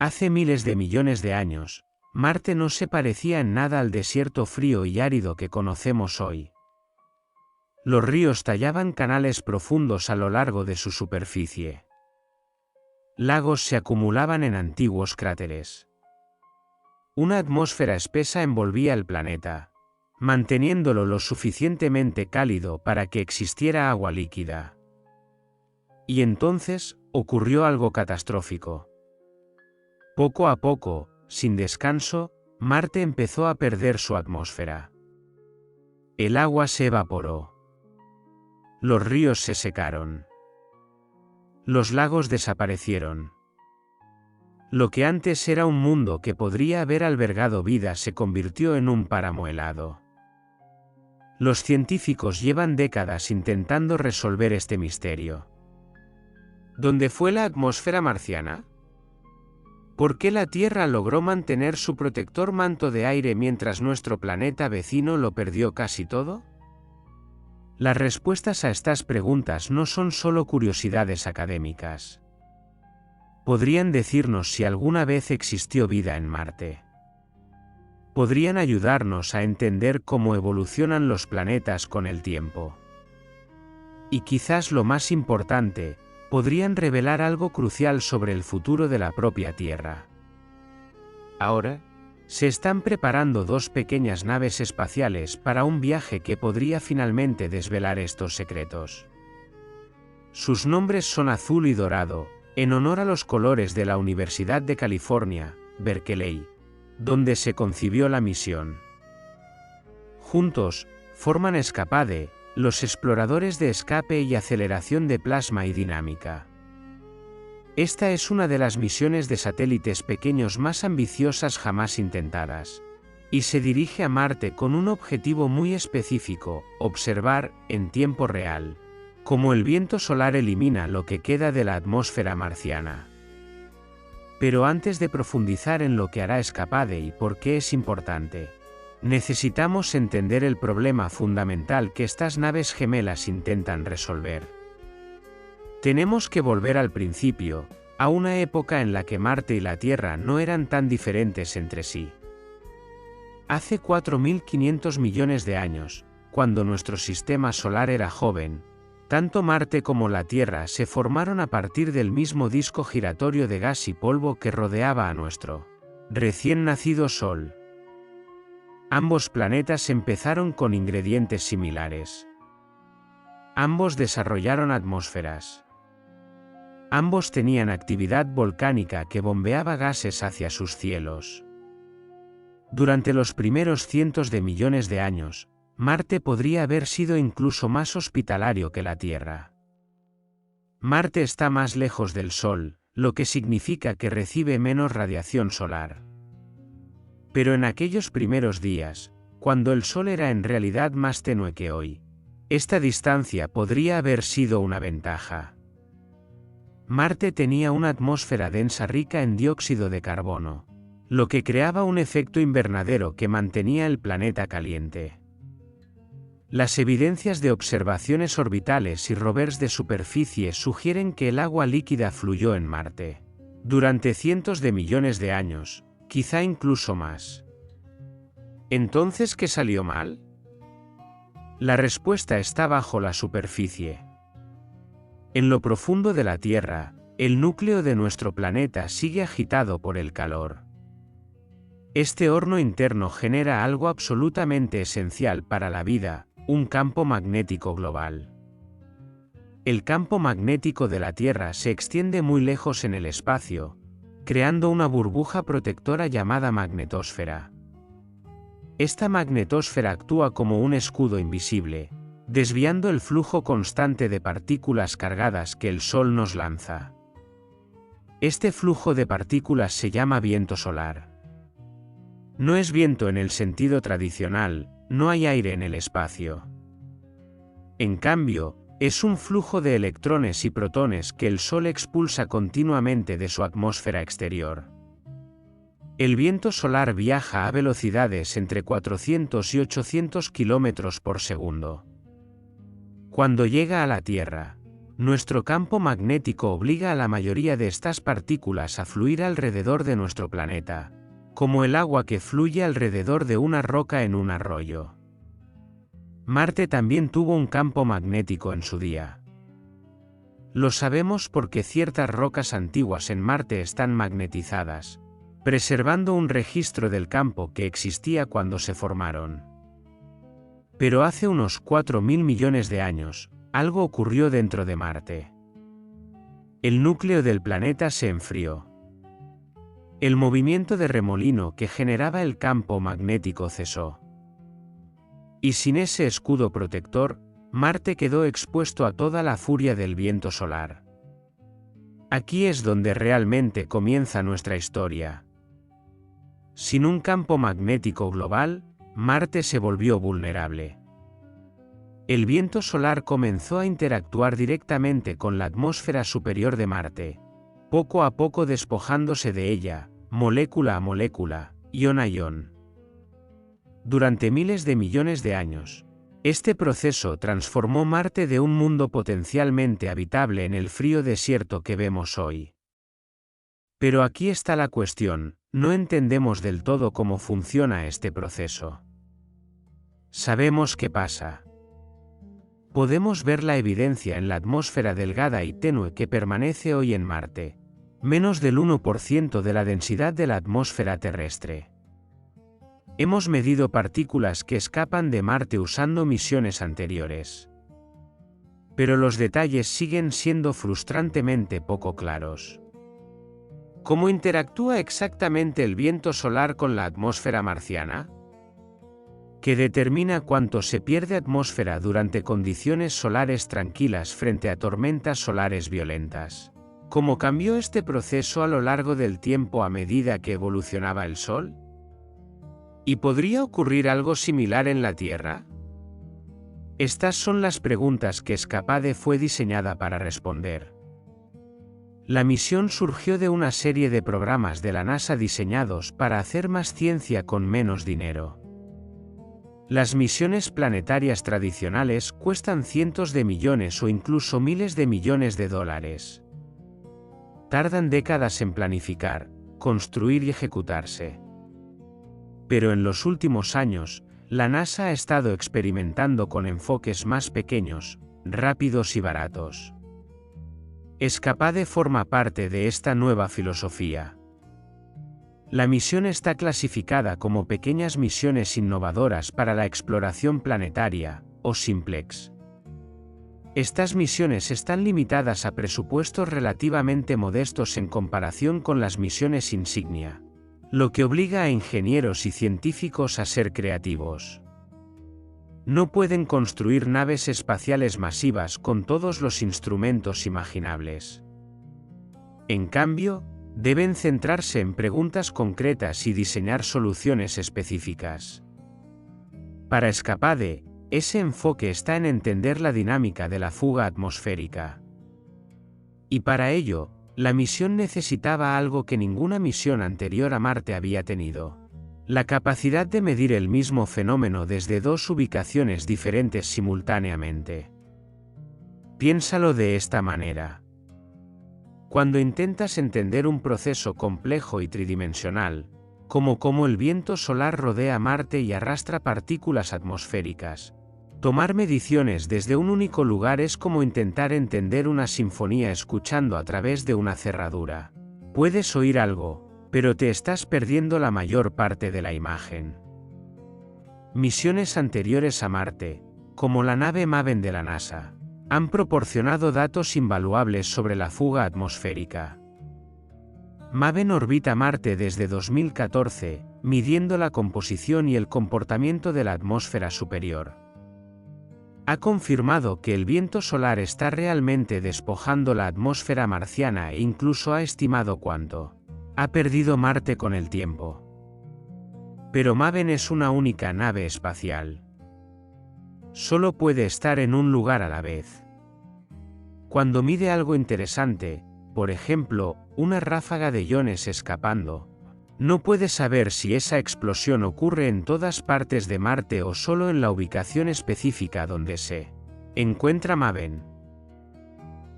Hace miles de millones de años, Marte no se parecía en nada al desierto frío y árido que conocemos hoy. Los ríos tallaban canales profundos a lo largo de su superficie. Lagos se acumulaban en antiguos cráteres. Una atmósfera espesa envolvía el planeta, manteniéndolo lo suficientemente cálido para que existiera agua líquida. Y entonces, ocurrió algo catastrófico. Poco a poco, sin descanso, Marte empezó a perder su atmósfera. El agua se evaporó. Los ríos se secaron. Los lagos desaparecieron. Lo que antes era un mundo que podría haber albergado vida se convirtió en un páramo helado. Los científicos llevan décadas intentando resolver este misterio. ¿Dónde fue la atmósfera marciana? ¿Por qué la Tierra logró mantener su protector manto de aire mientras nuestro planeta vecino lo perdió casi todo? Las respuestas a estas preguntas no son solo curiosidades académicas. Podrían decirnos si alguna vez existió vida en Marte. Podrían ayudarnos a entender cómo evolucionan los planetas con el tiempo. Y quizás lo más importante, podrían revelar algo crucial sobre el futuro de la propia Tierra. Ahora, se están preparando dos pequeñas naves espaciales para un viaje que podría finalmente desvelar estos secretos. Sus nombres son Azul y Dorado, en honor a los colores de la Universidad de California, Berkeley, donde se concibió la misión. Juntos, forman Escapade, los exploradores de escape y aceleración de plasma y dinámica. Esta es una de las misiones de satélites pequeños más ambiciosas jamás intentadas, y se dirige a Marte con un objetivo muy específico: observar, en tiempo real, cómo el viento solar elimina lo que queda de la atmósfera marciana. Pero antes de profundizar en lo que hará Escapade y por qué es importante, necesitamos entender el problema fundamental que estas naves gemelas intentan resolver. Tenemos que volver al principio, a una época en la que Marte y la Tierra no eran tan diferentes entre sí. Hace 4.500 millones de años, cuando nuestro sistema solar era joven, tanto Marte como la Tierra se formaron a partir del mismo disco giratorio de gas y polvo que rodeaba a nuestro recién nacido Sol. Ambos planetas empezaron con ingredientes similares. Ambos desarrollaron atmósferas. Ambos tenían actividad volcánica que bombeaba gases hacia sus cielos. Durante los primeros cientos de millones de años, Marte podría haber sido incluso más hospitalario que la Tierra. Marte está más lejos del Sol, lo que significa que recibe menos radiación solar. Pero en aquellos primeros días, cuando el Sol era en realidad más tenue que hoy, esta distancia podría haber sido una ventaja. Marte tenía una atmósfera densa rica en dióxido de carbono, lo que creaba un efecto invernadero que mantenía el planeta caliente. Las evidencias de observaciones orbitales y rovers de superficie sugieren que el agua líquida fluyó en Marte durante cientos de millones de años, quizá incluso más. ¿Entonces qué salió mal? La respuesta está bajo la superficie. En lo profundo de la Tierra, el núcleo de nuestro planeta sigue agitado por el calor. Este horno interno genera algo absolutamente esencial para la vida: un campo magnético global. El campo magnético de la Tierra se extiende muy lejos en el espacio, creando una burbuja protectora llamada magnetosfera. Esta magnetosfera actúa como un escudo invisible, desviando el flujo constante de partículas cargadas que el Sol nos lanza. Este flujo de partículas se llama viento solar. No es viento en el sentido tradicional, no hay aire en el espacio. En cambio, es un flujo de electrones y protones que el Sol expulsa continuamente de su atmósfera exterior. El viento solar viaja a velocidades entre 400 y 800 km por segundo. Cuando llega a la Tierra, Nuestro campo magnético obliga a la mayoría de estas partículas a fluir alrededor de nuestro planeta, como el agua que fluye alrededor de una roca en un arroyo. Marte también tuvo un campo magnético en su día. Lo sabemos porque ciertas rocas antiguas en Marte están magnetizadas, preservando un registro del campo que existía cuando se formaron. Pero hace unos 4.000 millones de años, algo ocurrió dentro de Marte. El núcleo del planeta se enfrió. El movimiento de remolino que generaba el campo magnético cesó. Y sin ese escudo protector, Marte quedó expuesto a toda la furia del viento solar. Aquí es donde realmente comienza nuestra historia. Sin un campo magnético global, Marte se volvió vulnerable. El viento solar comenzó a interactuar directamente con la atmósfera superior de Marte, poco a poco despojándose de ella, molécula a molécula, ion a ion. Durante miles de millones de años, este proceso transformó Marte de un mundo potencialmente habitable en el frío desierto que vemos hoy. Pero aquí está la cuestión, no entendemos del todo cómo funciona este proceso. Sabemos qué pasa. Podemos ver la evidencia en la atmósfera delgada y tenue que permanece hoy en Marte, menos del 1% de la densidad de la atmósfera terrestre. Hemos medido partículas que escapan de Marte usando misiones anteriores. Pero los detalles siguen siendo frustrantemente poco claros. ¿Cómo interactúa exactamente el viento solar con la atmósfera marciana? ¿Qué determina cuánto se pierde atmósfera durante condiciones solares tranquilas frente a tormentas solares violentas? ¿Cómo cambió este proceso a lo largo del tiempo a medida que evolucionaba el Sol? ¿Y podría ocurrir algo similar en la Tierra? Estas son las preguntas que ESCAPADE fue diseñada para responder. La misión surgió de una serie de programas de la NASA diseñados para hacer más ciencia con menos dinero. Las misiones planetarias tradicionales cuestan cientos de millones o incluso miles de millones de dólares. Tardan décadas en planificar, construir y ejecutarse. Pero en los últimos años, la NASA ha estado experimentando con enfoques más pequeños, rápidos y baratos. ESCAPADE forma parte de esta nueva filosofía. La misión está clasificada como pequeñas misiones innovadoras para la exploración planetaria, o SIMPLEX. Estas misiones están limitadas a presupuestos relativamente modestos en comparación con las misiones insignia, lo que obliga a ingenieros y científicos a ser creativos. No pueden construir naves espaciales masivas con todos los instrumentos imaginables. En cambio, deben centrarse en preguntas concretas y diseñar soluciones específicas. Para ESCAPADE, ese enfoque está en entender la dinámica de la fuga atmosférica. Y para ello, la misión necesitaba algo que ninguna misión anterior a Marte había tenido: la capacidad de medir el mismo fenómeno desde dos ubicaciones diferentes simultáneamente. Piénsalo de esta manera. Cuando intentas entender un proceso complejo y tridimensional, como cómo el viento solar rodea Marte y arrastra partículas atmosféricas, tomar mediciones desde un único lugar es como intentar entender una sinfonía escuchando a través de una cerradura. Puedes oír algo, pero te estás perdiendo la mayor parte de la imagen. Misiones anteriores a Marte, como la nave MAVEN de la NASA, han proporcionado datos invaluables sobre la fuga atmosférica. MAVEN orbita Marte desde 2014, midiendo la composición y el comportamiento de la atmósfera superior. Ha confirmado que el viento solar está realmente despojando la atmósfera marciana e incluso ha estimado cuánto ha perdido Marte con el tiempo. Pero MAVEN es una única nave espacial. Solo puede estar en un lugar a la vez. Cuando mide algo interesante, por ejemplo, una ráfaga de iones escapando, no puede saber si esa explosión ocurre en todas partes de Marte o solo en la ubicación específica donde se encuentra MAVEN.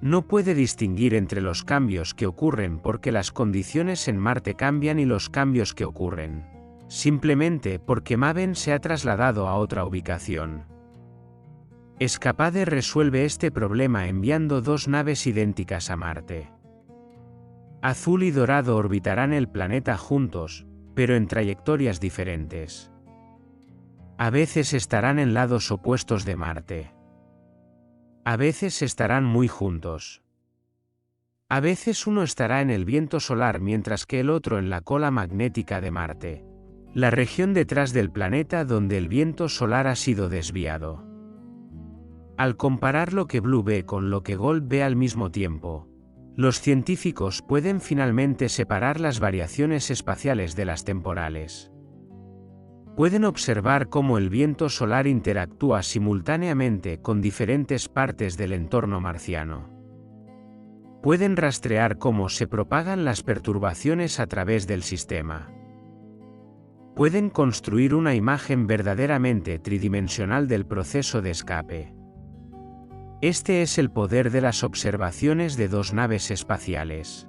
No puede distinguir entre los cambios que ocurren porque las condiciones en Marte cambian y los cambios que ocurren simplemente porque Maven se ha trasladado a otra ubicación. ESCAPADE resuelve este problema enviando dos naves idénticas a Marte. Azul y Dorado orbitarán el planeta juntos, pero en trayectorias diferentes. A veces estarán en lados opuestos de Marte. A veces estarán muy juntos. A veces uno estará en el viento solar mientras que el otro en la cola magnética de Marte, la región detrás del planeta donde el viento solar ha sido desviado. Al comparar lo que Blue ve con lo que Gold ve al mismo tiempo, los científicos pueden finalmente separar las variaciones espaciales de las temporales. Pueden observar cómo el viento solar interactúa simultáneamente con diferentes partes del entorno marciano. Pueden rastrear cómo se propagan las perturbaciones a través del sistema. Pueden construir una imagen verdaderamente tridimensional del proceso de escape. Este es el poder de las observaciones de dos naves espaciales.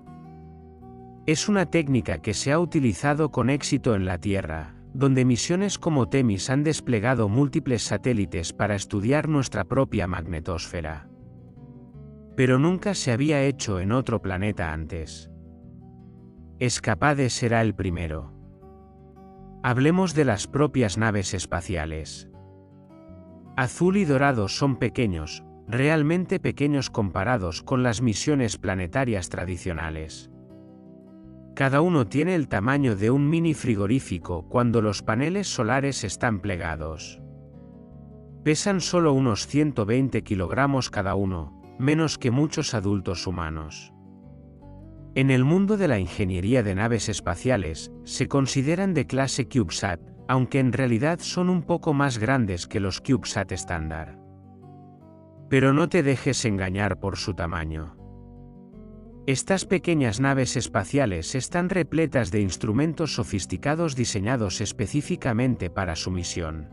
Es una técnica que se ha utilizado con éxito en la Tierra, donde misiones como Temis han desplegado múltiples satélites para estudiar nuestra propia magnetosfera. Pero nunca se había hecho en otro planeta antes. ESCAPADE será el primero. Hablemos de las propias naves espaciales. Azul y Dorado son pequeños, realmente pequeños comparados con las misiones planetarias tradicionales. Cada uno tiene el tamaño de un mini frigorífico cuando los paneles solares están plegados. Pesan solo unos 120 kilogramos cada uno, menos que muchos adultos humanos. En el mundo de la ingeniería de naves espaciales, se consideran de clase CubeSat, aunque en realidad son un poco más grandes que los CubeSat estándar. Pero no te dejes engañar por su tamaño. Estas pequeñas naves espaciales están repletas de instrumentos sofisticados diseñados específicamente para su misión.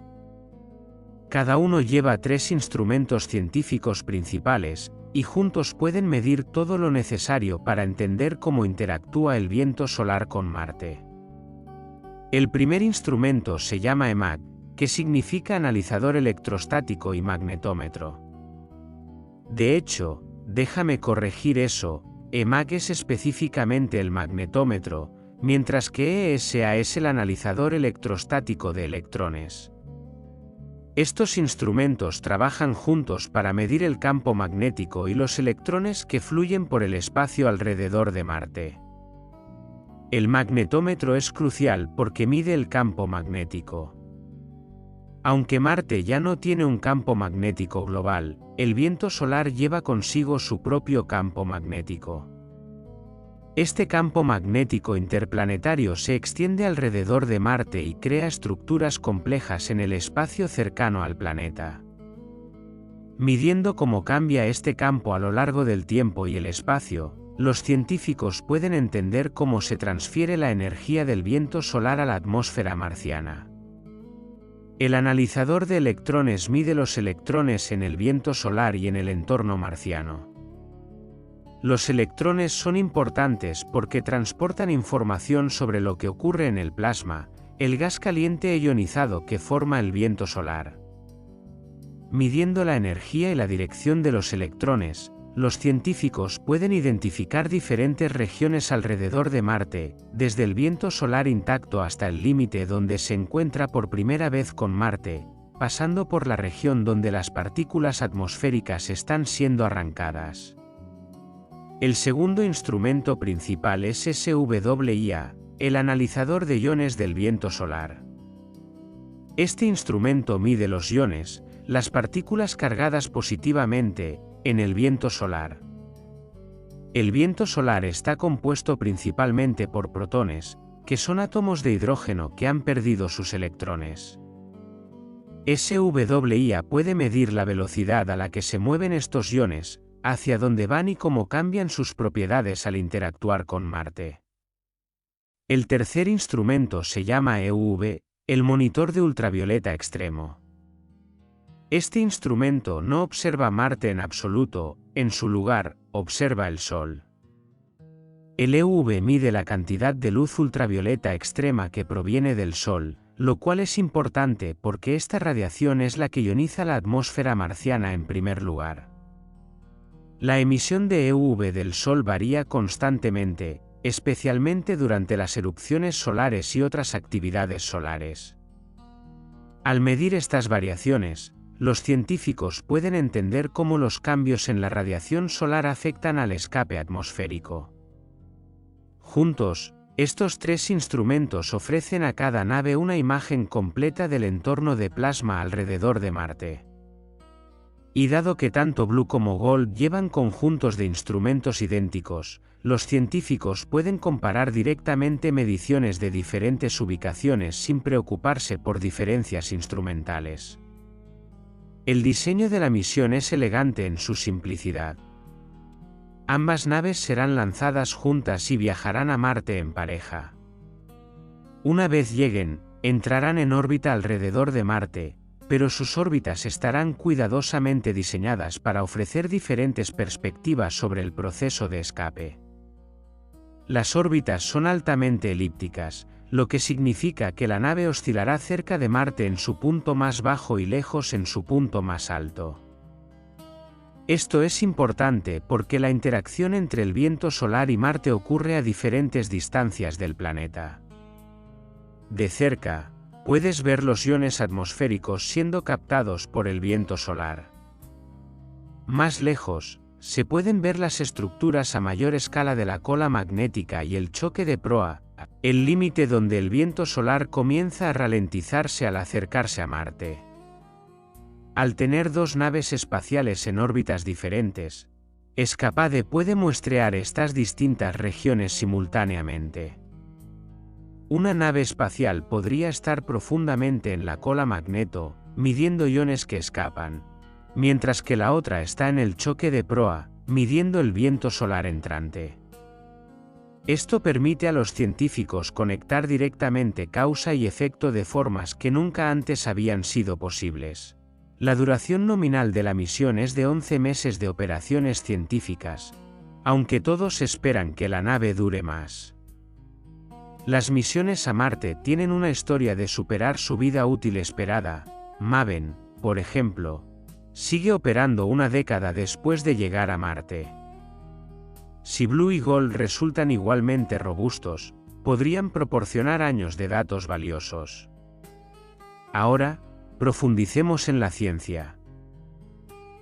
Cada uno lleva 3 instrumentos científicos principales, y juntos pueden medir todo lo necesario para entender cómo interactúa el viento solar con Marte. El primer instrumento se llama EMAG, que significa analizador electrostático y magnetómetro. De hecho, déjame corregir eso, EMAG es específicamente el magnetómetro, mientras que ESA es el analizador electrostático de electrones. Estos instrumentos trabajan juntos para medir el campo magnético y los electrones que fluyen por el espacio alrededor de Marte. El magnetómetro es crucial porque mide el campo magnético. Aunque Marte ya no tiene un campo magnético global, el viento solar lleva consigo su propio campo magnético. Este campo magnético interplanetario se extiende alrededor de Marte y crea estructuras complejas en el espacio cercano al planeta. Midiendo cómo cambia este campo a lo largo del tiempo y el espacio, los científicos pueden entender cómo se transfiere la energía del viento solar a la atmósfera marciana. El analizador de electrones mide los electrones en el viento solar y en el entorno marciano. Los electrones son importantes porque transportan información sobre lo que ocurre en el plasma, el gas caliente ionizado que forma el viento solar. Midiendo la energía y la dirección de los electrones, los científicos pueden identificar diferentes regiones alrededor de Marte, desde el viento solar intacto hasta el límite donde se encuentra por primera vez con Marte, pasando por la región donde las partículas atmosféricas están siendo arrancadas. El segundo instrumento principal es SWIA, el analizador de iones del viento solar. Este instrumento mide los iones, las partículas cargadas positivamente, en el viento solar. El viento solar está compuesto principalmente por protones, que son átomos de hidrógeno que han perdido sus electrones. SWIA puede medir la velocidad a la que se mueven estos iones, hacia dónde van y cómo cambian sus propiedades al interactuar con Marte. El tercer instrumento se llama EUV, el monitor de ultravioleta extremo. Este instrumento no observa Marte en absoluto, en su lugar, observa el Sol. El EUV mide la cantidad de luz ultravioleta extrema que proviene del Sol, lo cual es importante porque esta radiación es la que ioniza la atmósfera marciana en primer lugar. La emisión de EUV del Sol varía constantemente, especialmente durante las erupciones solares y otras actividades solares. Al medir estas variaciones, los científicos pueden entender cómo los cambios en la radiación solar afectan al escape atmosférico. Juntos, estos tres instrumentos ofrecen a cada nave una imagen completa del entorno de plasma alrededor de Marte. Y dado que tanto Blue como Gold llevan conjuntos de instrumentos idénticos, los científicos pueden comparar directamente mediciones de diferentes ubicaciones sin preocuparse por diferencias instrumentales. El diseño de la misión es elegante en su simplicidad. Ambas naves serán lanzadas juntas y viajarán a Marte en pareja. Una vez lleguen, entrarán en órbita alrededor de Marte, pero sus órbitas estarán cuidadosamente diseñadas para ofrecer diferentes perspectivas sobre el proceso de escape. Las órbitas son altamente elípticas, lo que significa que la nave oscilará cerca de Marte en su punto más bajo y lejos en su punto más alto. Esto es importante porque la interacción entre el viento solar y Marte ocurre a diferentes distancias del planeta. De cerca, puedes ver los iones atmosféricos siendo captados por el viento solar. Más lejos, se pueden ver las estructuras a mayor escala de la cola magnética y el choque de proa, el límite donde el viento solar comienza a ralentizarse al acercarse a Marte. Al tener dos naves espaciales en órbitas diferentes, ESCAPADE puede muestrear estas distintas regiones simultáneamente. Una nave espacial podría estar profundamente en la cola magneto, midiendo iones que escapan, mientras que la otra está en el choque de proa, midiendo el viento solar entrante. Esto permite a los científicos conectar directamente causa y efecto de formas que nunca antes habían sido posibles. La duración nominal de la misión es de 11 meses de operaciones científicas, aunque todos esperan que la nave dure más. Las misiones a Marte tienen una historia de superar su vida útil esperada. MAVEN, por ejemplo, sigue operando una década después de llegar a Marte. Si Blue y Gold resultan igualmente robustos, podrían proporcionar años de datos valiosos. Ahora, profundicemos en la ciencia.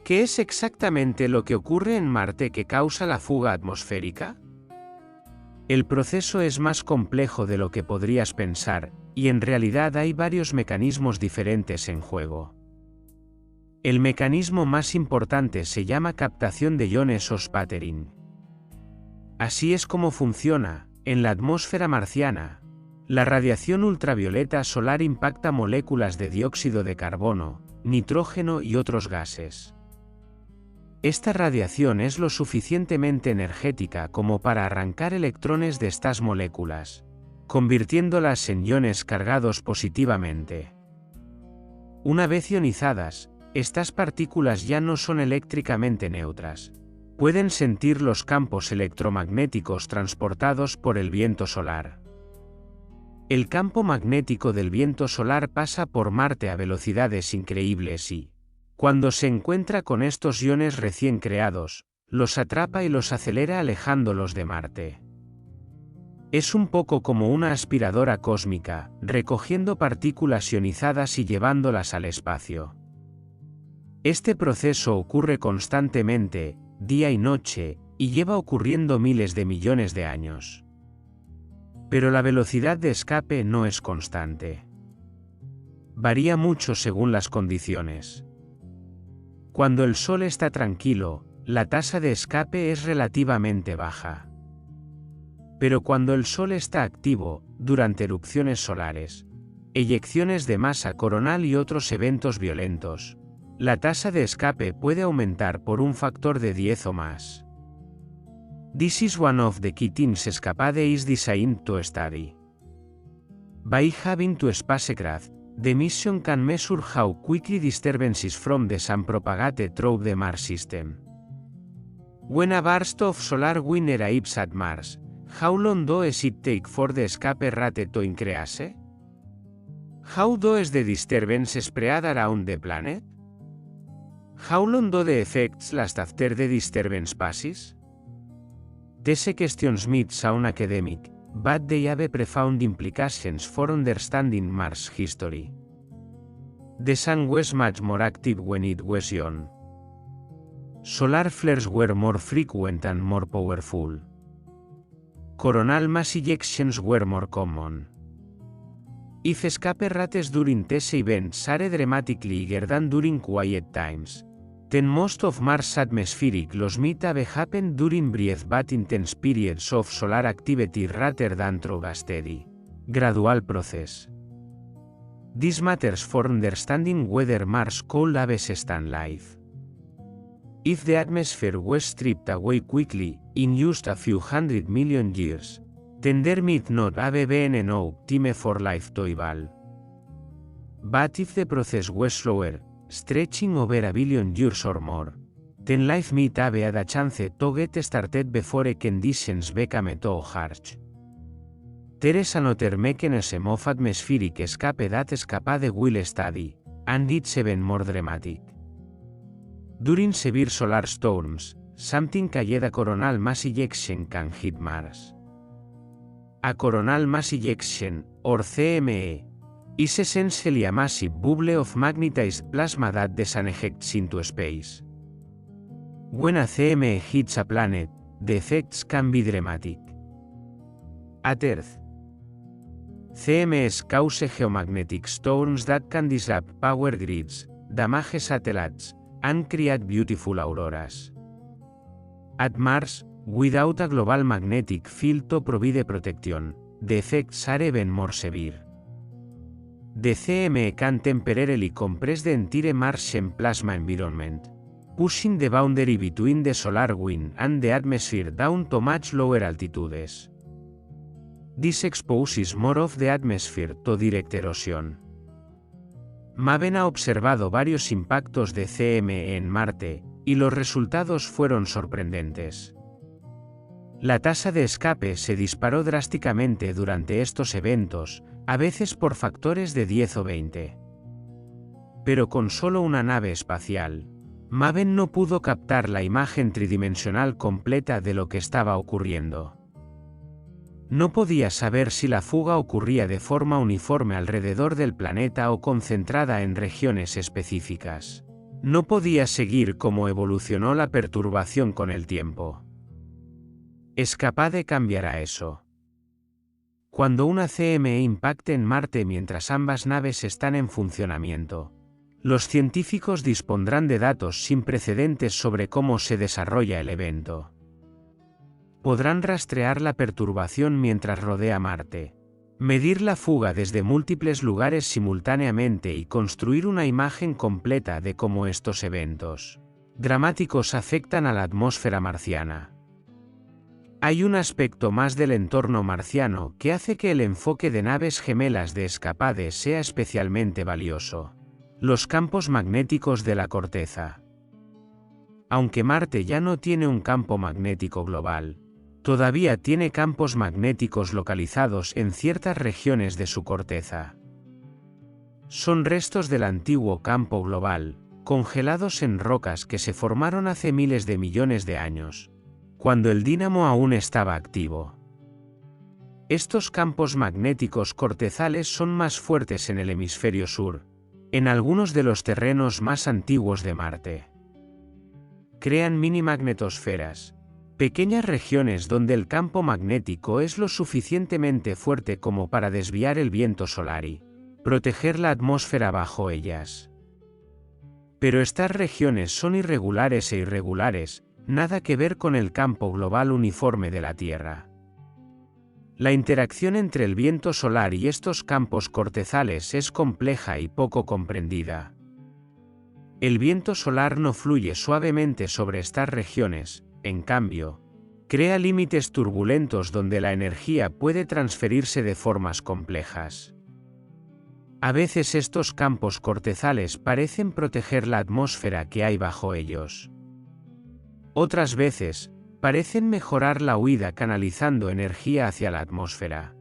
¿Qué es exactamente lo que ocurre en Marte que causa la fuga atmosférica? El proceso es más complejo de lo que podrías pensar, y en realidad hay varios mecanismos diferentes en juego. El mecanismo más importante se llama captación de iones o sputtering. Así es como funciona. En la atmósfera marciana, la radiación ultravioleta solar impacta moléculas de dióxido de carbono, nitrógeno y otros gases. Esta radiación es lo suficientemente energética como para arrancar electrones de estas moléculas, convirtiéndolas en iones cargados positivamente. Una vez ionizadas, estas partículas ya no son eléctricamente neutras. Pueden sentir los campos electromagnéticos transportados por el viento solar. El campo magnético del viento solar pasa por Marte a velocidades increíbles y, cuando se encuentra con estos iones recién creados, los atrapa y los acelera alejándolos de Marte. Es un poco como una aspiradora cósmica, recogiendo partículas ionizadas y llevándolas al espacio. Este proceso ocurre constantemente, día y noche, y lleva ocurriendo miles de millones de años. Pero la velocidad de escape no es constante. Varía mucho según las condiciones. Cuando el Sol está tranquilo, la tasa de escape es relativamente baja. Pero cuando el Sol está activo, durante erupciones solares, eyecciones de masa coronal y otros eventos violentos, la tasa de escape puede aumentar por un factor de 10 o más. This is one of the key things ESCAPADE is designed to study. By having two spacecraft, The mission can measure how quickly disturbances from the sun propagate through the Mars system. When a burst of solar wind arrives at Mars, how long does it take for the escape rate to increase? How does the disturbance spread around the planet? How long do the effects last after the disturbance passes? These questions might sound academic, but they have profound implications for understanding Mars' history. The sun was much more active when it was young. Solar flares were more frequent and more powerful. Coronal mass ejections were more common. If escape rates during these events are dramatically higher than during quiet times, then most of Mars' atmospheric loss might have happened during brief but intense periods of solar activity rather than through a steady, gradual process. This matters for understanding whether Mars could have sustained life. If the atmosphere was stripped away quickly, in just a few 100 million years, then there might not have been enough time for life to evolve. But if the process was slower, stretching over a billion years or more, then life might have had a chance to get started before conditions became too harsh. There is another mechanism of atmospheric escape that Escapade will study, and it's even more dramatic. During severe solar storms, something called a coronal mass ejection can hit Mars. A coronal mass ejection, or CME, is essentially a massive bubble of magnetized plasma that the sun ejects into space. When a CME hits a planet, the effects can be dramatic. At Earth, CMEs cause geomagnetic storms that can disrupt power grids, damage satellites, and create beautiful auroras. At Mars, without a global magnetic field to provide protection, the effects are even more severe. The CME can temporarily compress the entire Martian plasma environment, pushing the boundary between the solar wind and the atmosphere down to much lower altitudes. This exposes more of the atmosphere to direct erosion. Maven ha observado varios impactos de CME en Marte, y los resultados fueron sorprendentes. La tasa de escape se disparó drásticamente durante estos eventos, a veces por factores de 10 o 20. Pero con solo una nave espacial, Maven no pudo captar la imagen tridimensional completa de lo que estaba ocurriendo. No podía saber si la fuga ocurría de forma uniforme alrededor del planeta o concentrada en regiones específicas. No podía seguir cómo evolucionó la perturbación con el tiempo. Escapade cambiará eso. Cuando una CME impacte en Marte mientras ambas naves están en funcionamiento, los científicos dispondrán de datos sin precedentes sobre cómo se desarrolla el evento. Podrán rastrear la perturbación mientras rodea Marte, medir la fuga desde múltiples lugares simultáneamente y construir una imagen completa de cómo estos eventos dramáticos afectan a la atmósfera marciana. Hay un aspecto más del entorno marciano que hace que el enfoque de naves gemelas de Escapade sea especialmente valioso: los campos magnéticos de la corteza. Aunque Marte ya no tiene un campo magnético global, todavía tiene campos magnéticos localizados en ciertas regiones de su corteza. Son restos del antiguo campo global, congelados en rocas que se formaron hace miles de millones de años, cuando el dínamo aún estaba activo. Estos campos magnéticos cortezales son más fuertes en el hemisferio sur, en algunos de los terrenos más antiguos de Marte. Crean mini-magnetosferas, pequeñas regiones donde el campo magnético es lo suficientemente fuerte como para desviar el viento solar y proteger la atmósfera bajo ellas. Pero estas regiones son irregulares e irregulares, nada que ver con el campo global uniforme de la Tierra. La interacción entre el viento solar y estos campos cortezales es compleja y poco comprendida. El viento solar no fluye suavemente sobre estas regiones, en cambio, crea límites turbulentos donde la energía puede transferirse de formas complejas. A veces estos campos cortezales parecen proteger la atmósfera que hay bajo ellos. Otras veces, parecen mejorar la huida canalizando energía hacia la atmósfera.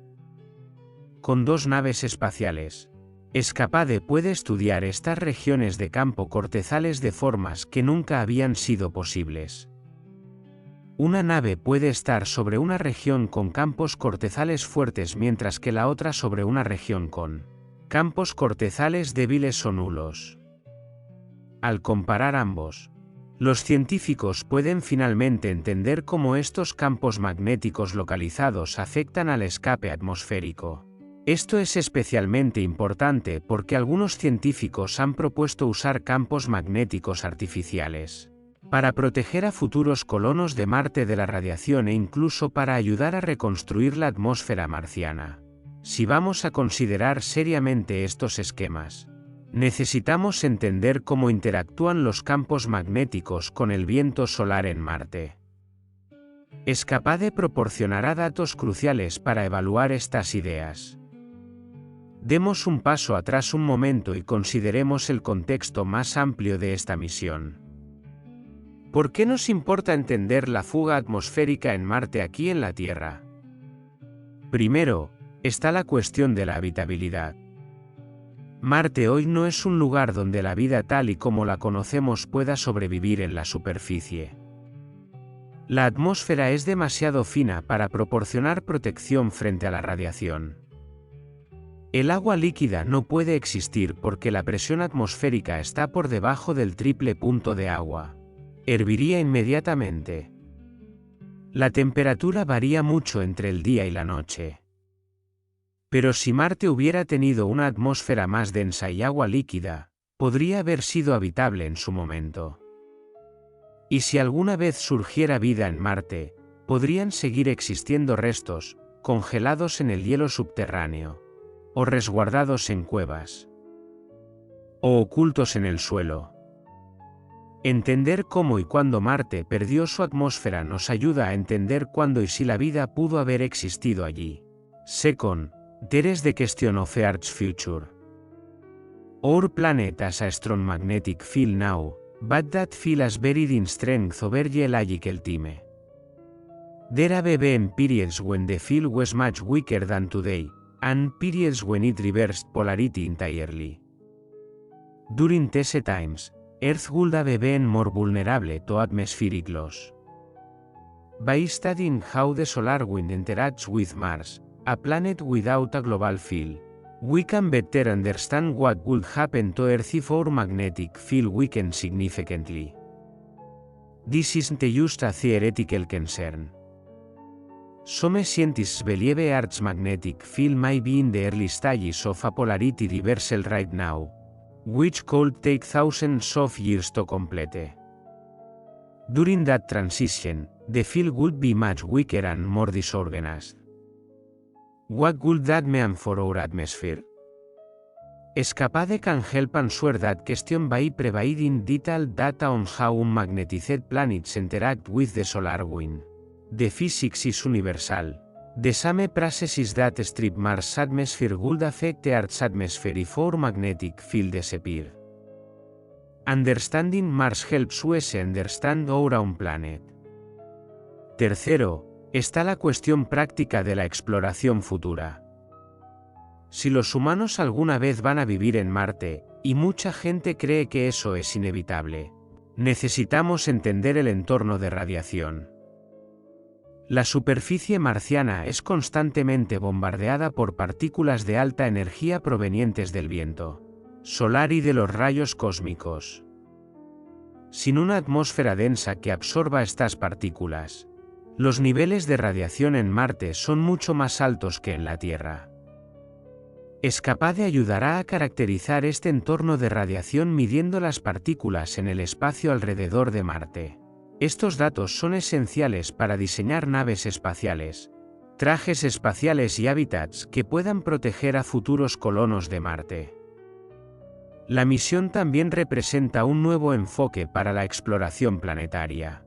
Con 2 naves espaciales, ESCAPADE puede estudiar estas regiones de campo cortezales de formas que nunca habían sido posibles. Una nave puede estar sobre una región con campos cortezales fuertes mientras que la otra sobre una región con campos cortezales débiles o nulos. Al comparar ambos, los científicos pueden finalmente entender cómo estos campos magnéticos localizados afectan al escape atmosférico. Esto es especialmente importante porque algunos científicos han propuesto usar campos magnéticos artificiales para proteger a futuros colonos de Marte de la radiación e incluso para ayudar a reconstruir la atmósfera marciana. Si vamos a considerar seriamente estos esquemas, necesitamos entender cómo interactúan los campos magnéticos con el viento solar en Marte. ESCAPADE proporcionará datos cruciales para evaluar estas ideas. Demos un paso atrás un momento y consideremos el contexto más amplio de esta misión. ¿Por qué nos importa entender la fuga atmosférica en Marte aquí en la Tierra? Primero, está la cuestión de la habitabilidad. Marte hoy no es un lugar donde la vida tal y como la conocemos pueda sobrevivir en la superficie. La atmósfera es demasiado fina para proporcionar protección frente a la radiación. El agua líquida no puede existir porque la presión atmosférica está por debajo del triple punto de agua. Herviría inmediatamente. La temperatura varía mucho entre el día y la noche. Pero si Marte hubiera tenido una atmósfera más densa y agua líquida, podría haber sido habitable en su momento. Y si alguna vez surgiera vida en Marte, podrían seguir existiendo restos, congelados en el hielo subterráneo, o resguardados en cuevas, o ocultos en el suelo. Entender cómo y cuándo Marte perdió su atmósfera nos ayuda a entender cuándo y si la vida pudo haber existido allí. Second, there is the question of Earth's future. Our planet has a strong magnetic field now, but that field has varied in strength over geological time. There have been periods when the field was much weaker than today, and periods when it reversed polarity entirely. During these times, Earth would have been more vulnerable to atmospheric loss. By studying how the solar wind interacts with Mars, a planet without a global field, we can better understand what would happen to Earth if our magnetic field weakened significantly. This isn't just a theoretical concern. Some scientists believe Earth's magnetic field may be in the early stages of a polarity reversal right now, which could take thousands of years to complete. During that transition, the field would be much weaker and more disorganized. What would that mean for our atmosphere? ESCAPADE can help answer that question by providing detailed data on how unmagnetized planets interact with the solar wind. The physics is universal. The same processes that strip Mars' atmosphere would affect Earth's atmosphere if our magnetic field disappeared. Understanding Mars helps us understand our own planet. Tercero, está la cuestión práctica de la exploración futura. Si los humanos alguna vez van a vivir en Marte, y mucha gente cree que eso es inevitable, necesitamos entender el entorno de radiación. La superficie marciana es constantemente bombardeada por partículas de alta energía provenientes del viento solar y de los rayos cósmicos. Sin una atmósfera densa que absorba estas partículas, los niveles de radiación en Marte son mucho más altos que en la Tierra. ESCAPADE ayudará a caracterizar este entorno de radiación midiendo las partículas en el espacio alrededor de Marte. Estos datos son esenciales para diseñar naves espaciales, trajes espaciales y hábitats que puedan proteger a futuros colonos de Marte. La misión también representa un nuevo enfoque para la exploración planetaria.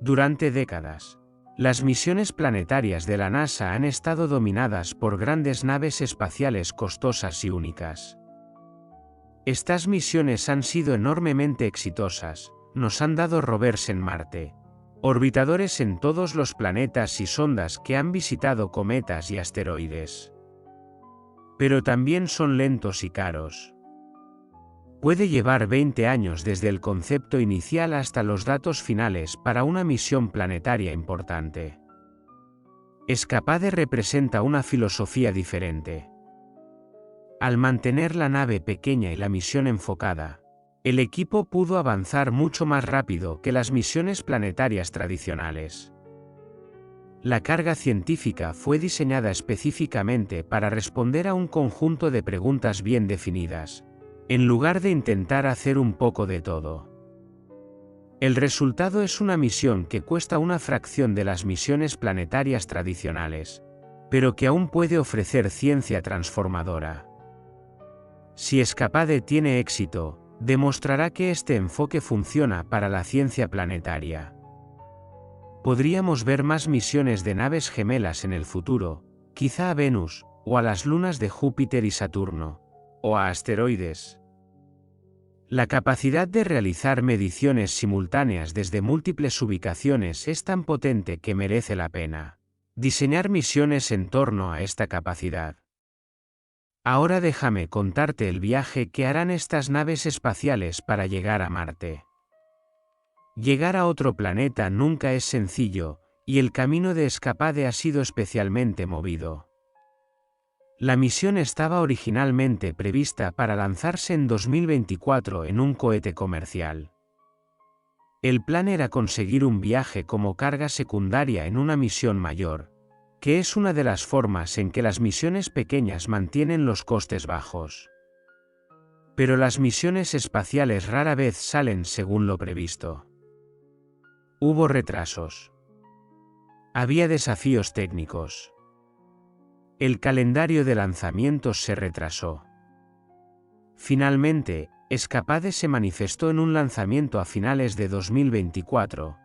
Durante décadas, Las misiones planetarias de la NASA han estado dominadas por grandes naves espaciales costosas y únicas. Estas misiones han sido enormemente exitosas, nos han dado rovers en Marte, orbitadores en todos los planetas y sondas que han visitado cometas y asteroides. Pero también son lentos y caros. Puede llevar 20 años desde el concepto inicial hasta los datos finales para una misión planetaria importante. ESCAPADE representa una filosofía diferente. Al mantener la nave pequeña y la misión enfocada, el equipo pudo avanzar mucho más rápido que las misiones planetarias tradicionales. La carga científica fue diseñada específicamente para responder a un conjunto de preguntas bien definidas, en lugar de intentar hacer un poco de todo. El resultado es una misión que cuesta una fracción de las misiones planetarias tradicionales, pero que aún puede ofrecer ciencia transformadora. Si ESCAPADE tiene éxito, demostrará que este enfoque funciona para la ciencia planetaria. Podríamos ver más misiones de naves gemelas en el futuro, quizá a Venus, o a las lunas de Júpiter y Saturno, o a asteroides. La capacidad de realizar mediciones simultáneas desde múltiples ubicaciones es tan potente que merece la pena diseñar misiones en torno a esta capacidad. Ahora déjame contarte el viaje que harán estas naves espaciales para llegar a Marte. Llegar a otro planeta nunca es sencillo, y el camino de ESCAPADE ha sido especialmente movido. La misión estaba originalmente prevista para lanzarse en 2024 en un cohete comercial. El plan era conseguir un viaje como carga secundaria en una misión mayor, que es una de las formas en que las misiones pequeñas mantienen los costes bajos. Pero las misiones espaciales rara vez salen según lo previsto. Hubo retrasos. Había desafíos técnicos. El calendario de lanzamientos se retrasó. Finalmente, ESCAPADE se manifestó en un lanzamiento a finales de 2024,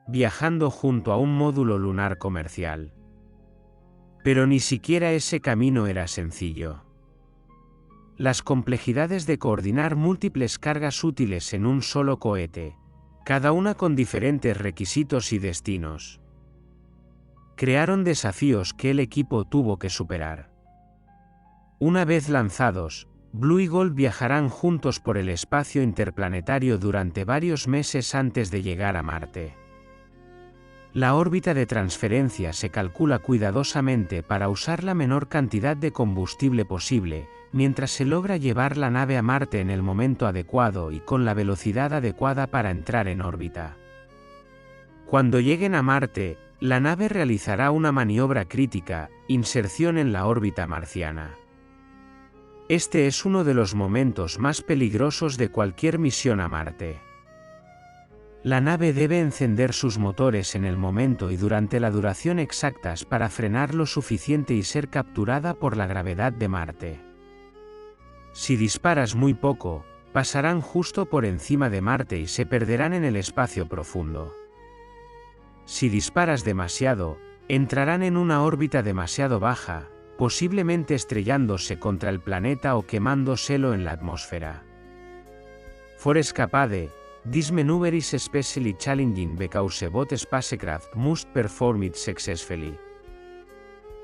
viajando junto a un módulo lunar comercial. Pero ni siquiera ese camino era sencillo. Las complejidades de coordinar múltiples cargas útiles en un solo cohete, cada una con diferentes requisitos y destinos, crearon desafíos que el equipo tuvo que superar. Una vez lanzados, Blue y Gold viajarán juntos por el espacio interplanetario durante varios meses antes de llegar a Marte. La órbita de transferencia se calcula cuidadosamente para usar la menor cantidad de combustible posible, mientras se logra llevar la nave a Marte en el momento adecuado y con la velocidad adecuada para entrar en órbita. Cuando lleguen a Marte, la nave realizará una maniobra crítica, inserción en la órbita marciana. Este es uno de los momentos más peligrosos de cualquier misión a Marte. La nave debe encender sus motores en el momento y durante la duración exactas para frenar lo suficiente y ser capturada por la gravedad de Marte. Si disparas muy poco, pasarán justo por encima de Marte y se perderán en el espacio profundo. Si disparas demasiado, entrarán en una órbita demasiado baja, posiblemente estrellándose contra el planeta o quemándoselo en la atmósfera. For ESCAPADE, this maneuver is especially challenging because both spacecraft must perform it successfully.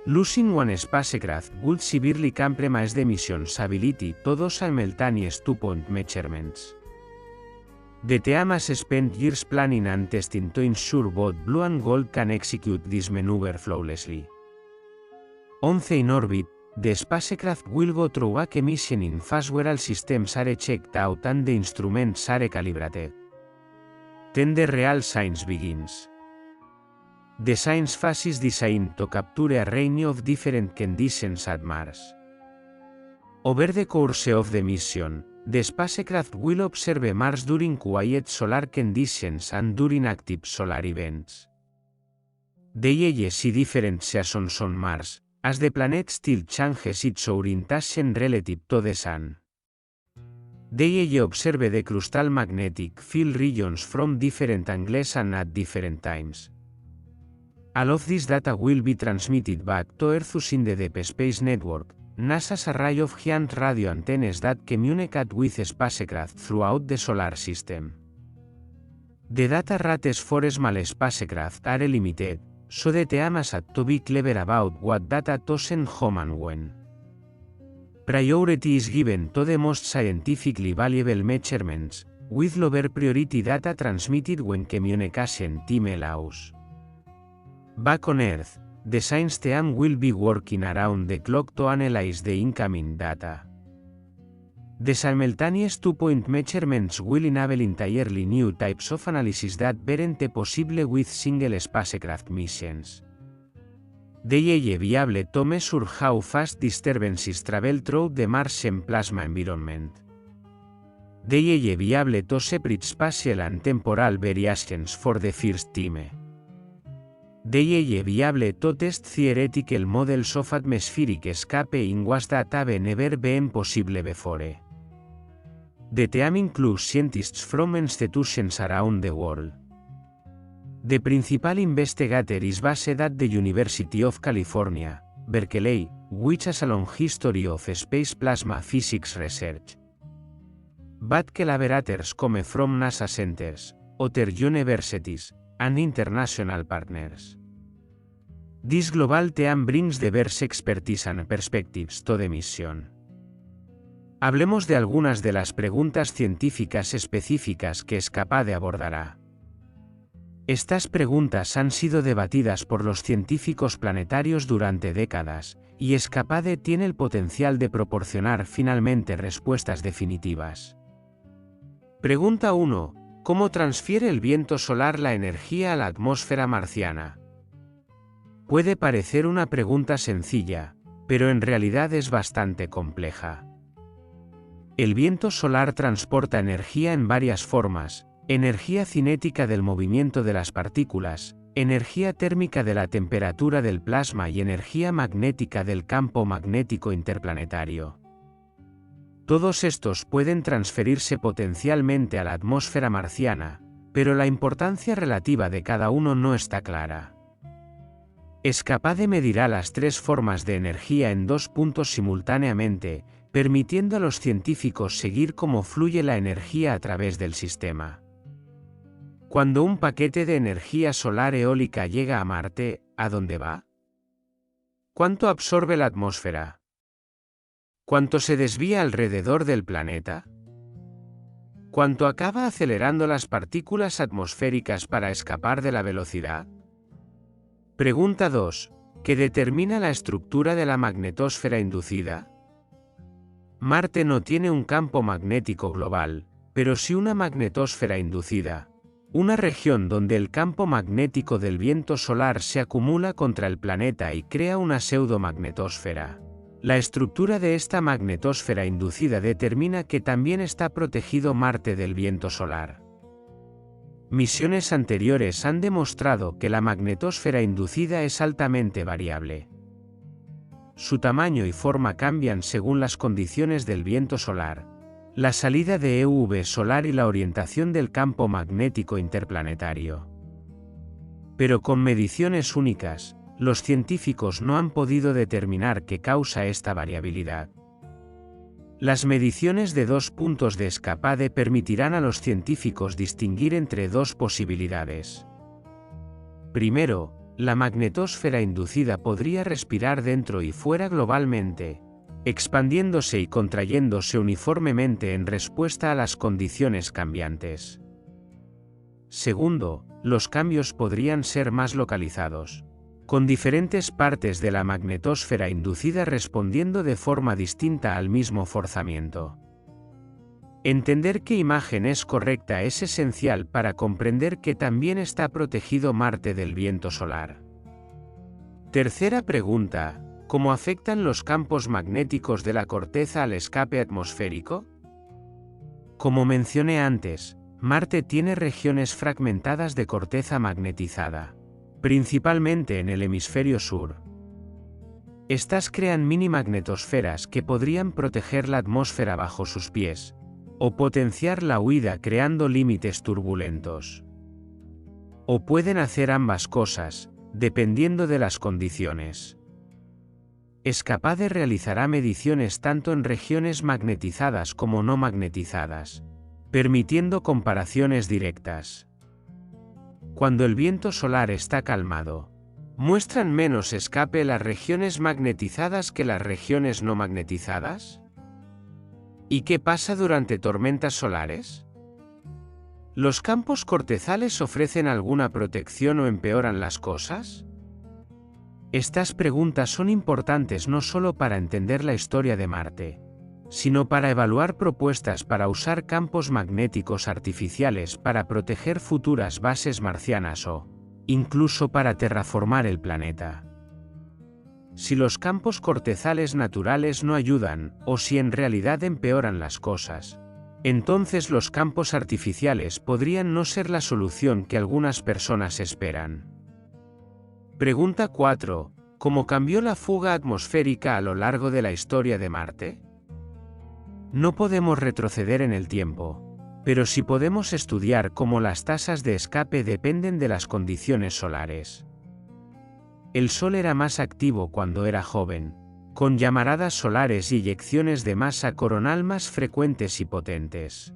Losing one spacecraft would severely compromise the mission's ability to do simultaneous two-point measurements. The team has spent years planning and testing to ensure both Blue and Gold can execute this maneuver flawlessly. Once in orbit, the spacecraft will go through a commissioning phase where all systems are checked out and the instruments are calibrated. Then the real science begins. The science phase is designed to capture a range of different conditions at Mars. Over the course of the mission, the spacecraft will observe Mars during quiet solar conditions and during active solar events. They will see different seasons on Mars, as the planet still changes its orientation relative to the Sun. They will observe the crustal magnetic field regions from different angles and at different times. All of this data will be transmitted back to Earth using the Deep Space Network, NASA's array of giant radio antennas that communicate with spacecraft throughout the solar system. The data rates for small spacecraft are limited, so the team has to be clever about what data to send home and when. Priority is given to the most scientifically valuable measurements, with lower priority data transmitted when communication team allows. Back on Earth, the science team will be working around the clock to analyze the incoming data. The simultaneous two-point measurements will enable entirely new types of analysis that weren't possible with single spacecraft missions. They be able to measure how fast disturbances travel through the Martian plasma environment. They be able to separate spatial and temporal variations for the first time. They be able to test theoretical models of atmospheric escape in ways that have never been possible before. The team includes scientists from institutions around the world. The principal investigator is based at the University of California, Berkeley, which has a long history of space plasma physics research. But collaborators come from NASA centers, other universities, and international partners. This global team brings diverse expertise and perspectives to the mission. Hablemos de algunas de las preguntas científicas específicas que ESCAPADE abordará. Estas preguntas han sido debatidas por los científicos planetarios durante décadas, y ESCAPADE tiene el potencial de proporcionar finalmente respuestas definitivas. Pregunta 1. ¿Cómo transfiere el viento solar la energía a la atmósfera marciana? Puede parecer una pregunta sencilla, pero en realidad es bastante compleja. El viento solar transporta energía en varias formas: energía cinética del movimiento de las partículas, energía térmica de la temperatura del plasma y energía magnética del campo magnético interplanetario. Todos estos pueden transferirse potencialmente a la atmósfera marciana, pero la importancia relativa de cada uno no está clara. ESCAPADE medirá las tres formas de energía en 2 puntos simultáneamente, permitiendo a los científicos seguir cómo fluye la energía a través del sistema. Cuando un paquete de energía solar eólica llega a Marte, ¿a dónde va? ¿Cuánto absorbe la atmósfera? ¿Cuánto se desvía alrededor del planeta? ¿Cuánto acaba acelerando las partículas atmosféricas para escapar de la velocidad? Pregunta 2. ¿Qué determina la estructura de la magnetosfera inducida? Marte no tiene un campo magnético global, pero sí una magnetosfera inducida, una región donde el campo magnético del viento solar se acumula contra el planeta y crea una pseudomagnetosfera. La estructura de esta magnetosfera inducida determina que también está protegido Marte del viento solar. Misiones anteriores han demostrado que la magnetosfera inducida es altamente variable. Su tamaño y forma cambian según las condiciones del viento solar, la salida de EUV solar y la orientación del campo magnético interplanetario. Pero con mediciones únicas, los científicos no han podido determinar qué causa esta variabilidad. Las mediciones de 2 puntos de ESCAPADE permitirán a los científicos distinguir entre dos posibilidades. Primero, la magnetosfera inducida podría respirar dentro y fuera globalmente, expandiéndose y contrayéndose uniformemente en respuesta a las condiciones cambiantes. Segundo, los cambios podrían ser más localizados, con diferentes partes de la magnetosfera inducida respondiendo de forma distinta al mismo forzamiento. Entender qué imagen es correcta es esencial para comprender que también está protegido Marte del viento solar. Tercera pregunta: ¿cómo afectan los campos magnéticos de la corteza al escape atmosférico? Como mencioné antes, Marte tiene regiones fragmentadas de corteza magnetizada, principalmente en el hemisferio sur. Estas crean mini magnetosferas que podrían proteger la atmósfera bajo sus pies, o potenciar la huida creando límites turbulentos. O pueden hacer ambas cosas, dependiendo de las condiciones. ESCAPADE realizará mediciones tanto en regiones magnetizadas como no magnetizadas, permitiendo comparaciones directas. Cuando el viento solar está calmado, ¿muestran menos escape las regiones magnetizadas que las regiones no magnetizadas? ¿Y qué pasa durante tormentas solares? ¿Los campos cortezales ofrecen alguna protección o empeoran las cosas? Estas preguntas son importantes no solo para entender la historia de Marte, sino para evaluar propuestas para usar campos magnéticos artificiales para proteger futuras bases marcianas o, incluso para terraformar el planeta. Si los campos cortezales naturales no ayudan, o si en realidad empeoran las cosas, entonces los campos artificiales podrían no ser la solución que algunas personas esperan. Pregunta 4. ¿Cómo cambió la fuga atmosférica a lo largo de la historia de Marte? No podemos retroceder en el tiempo, pero sí podemos estudiar cómo las tasas de escape dependen de las condiciones solares. El Sol era más activo cuando era joven, con llamaradas solares y eyecciones de masa coronal más frecuentes y potentes.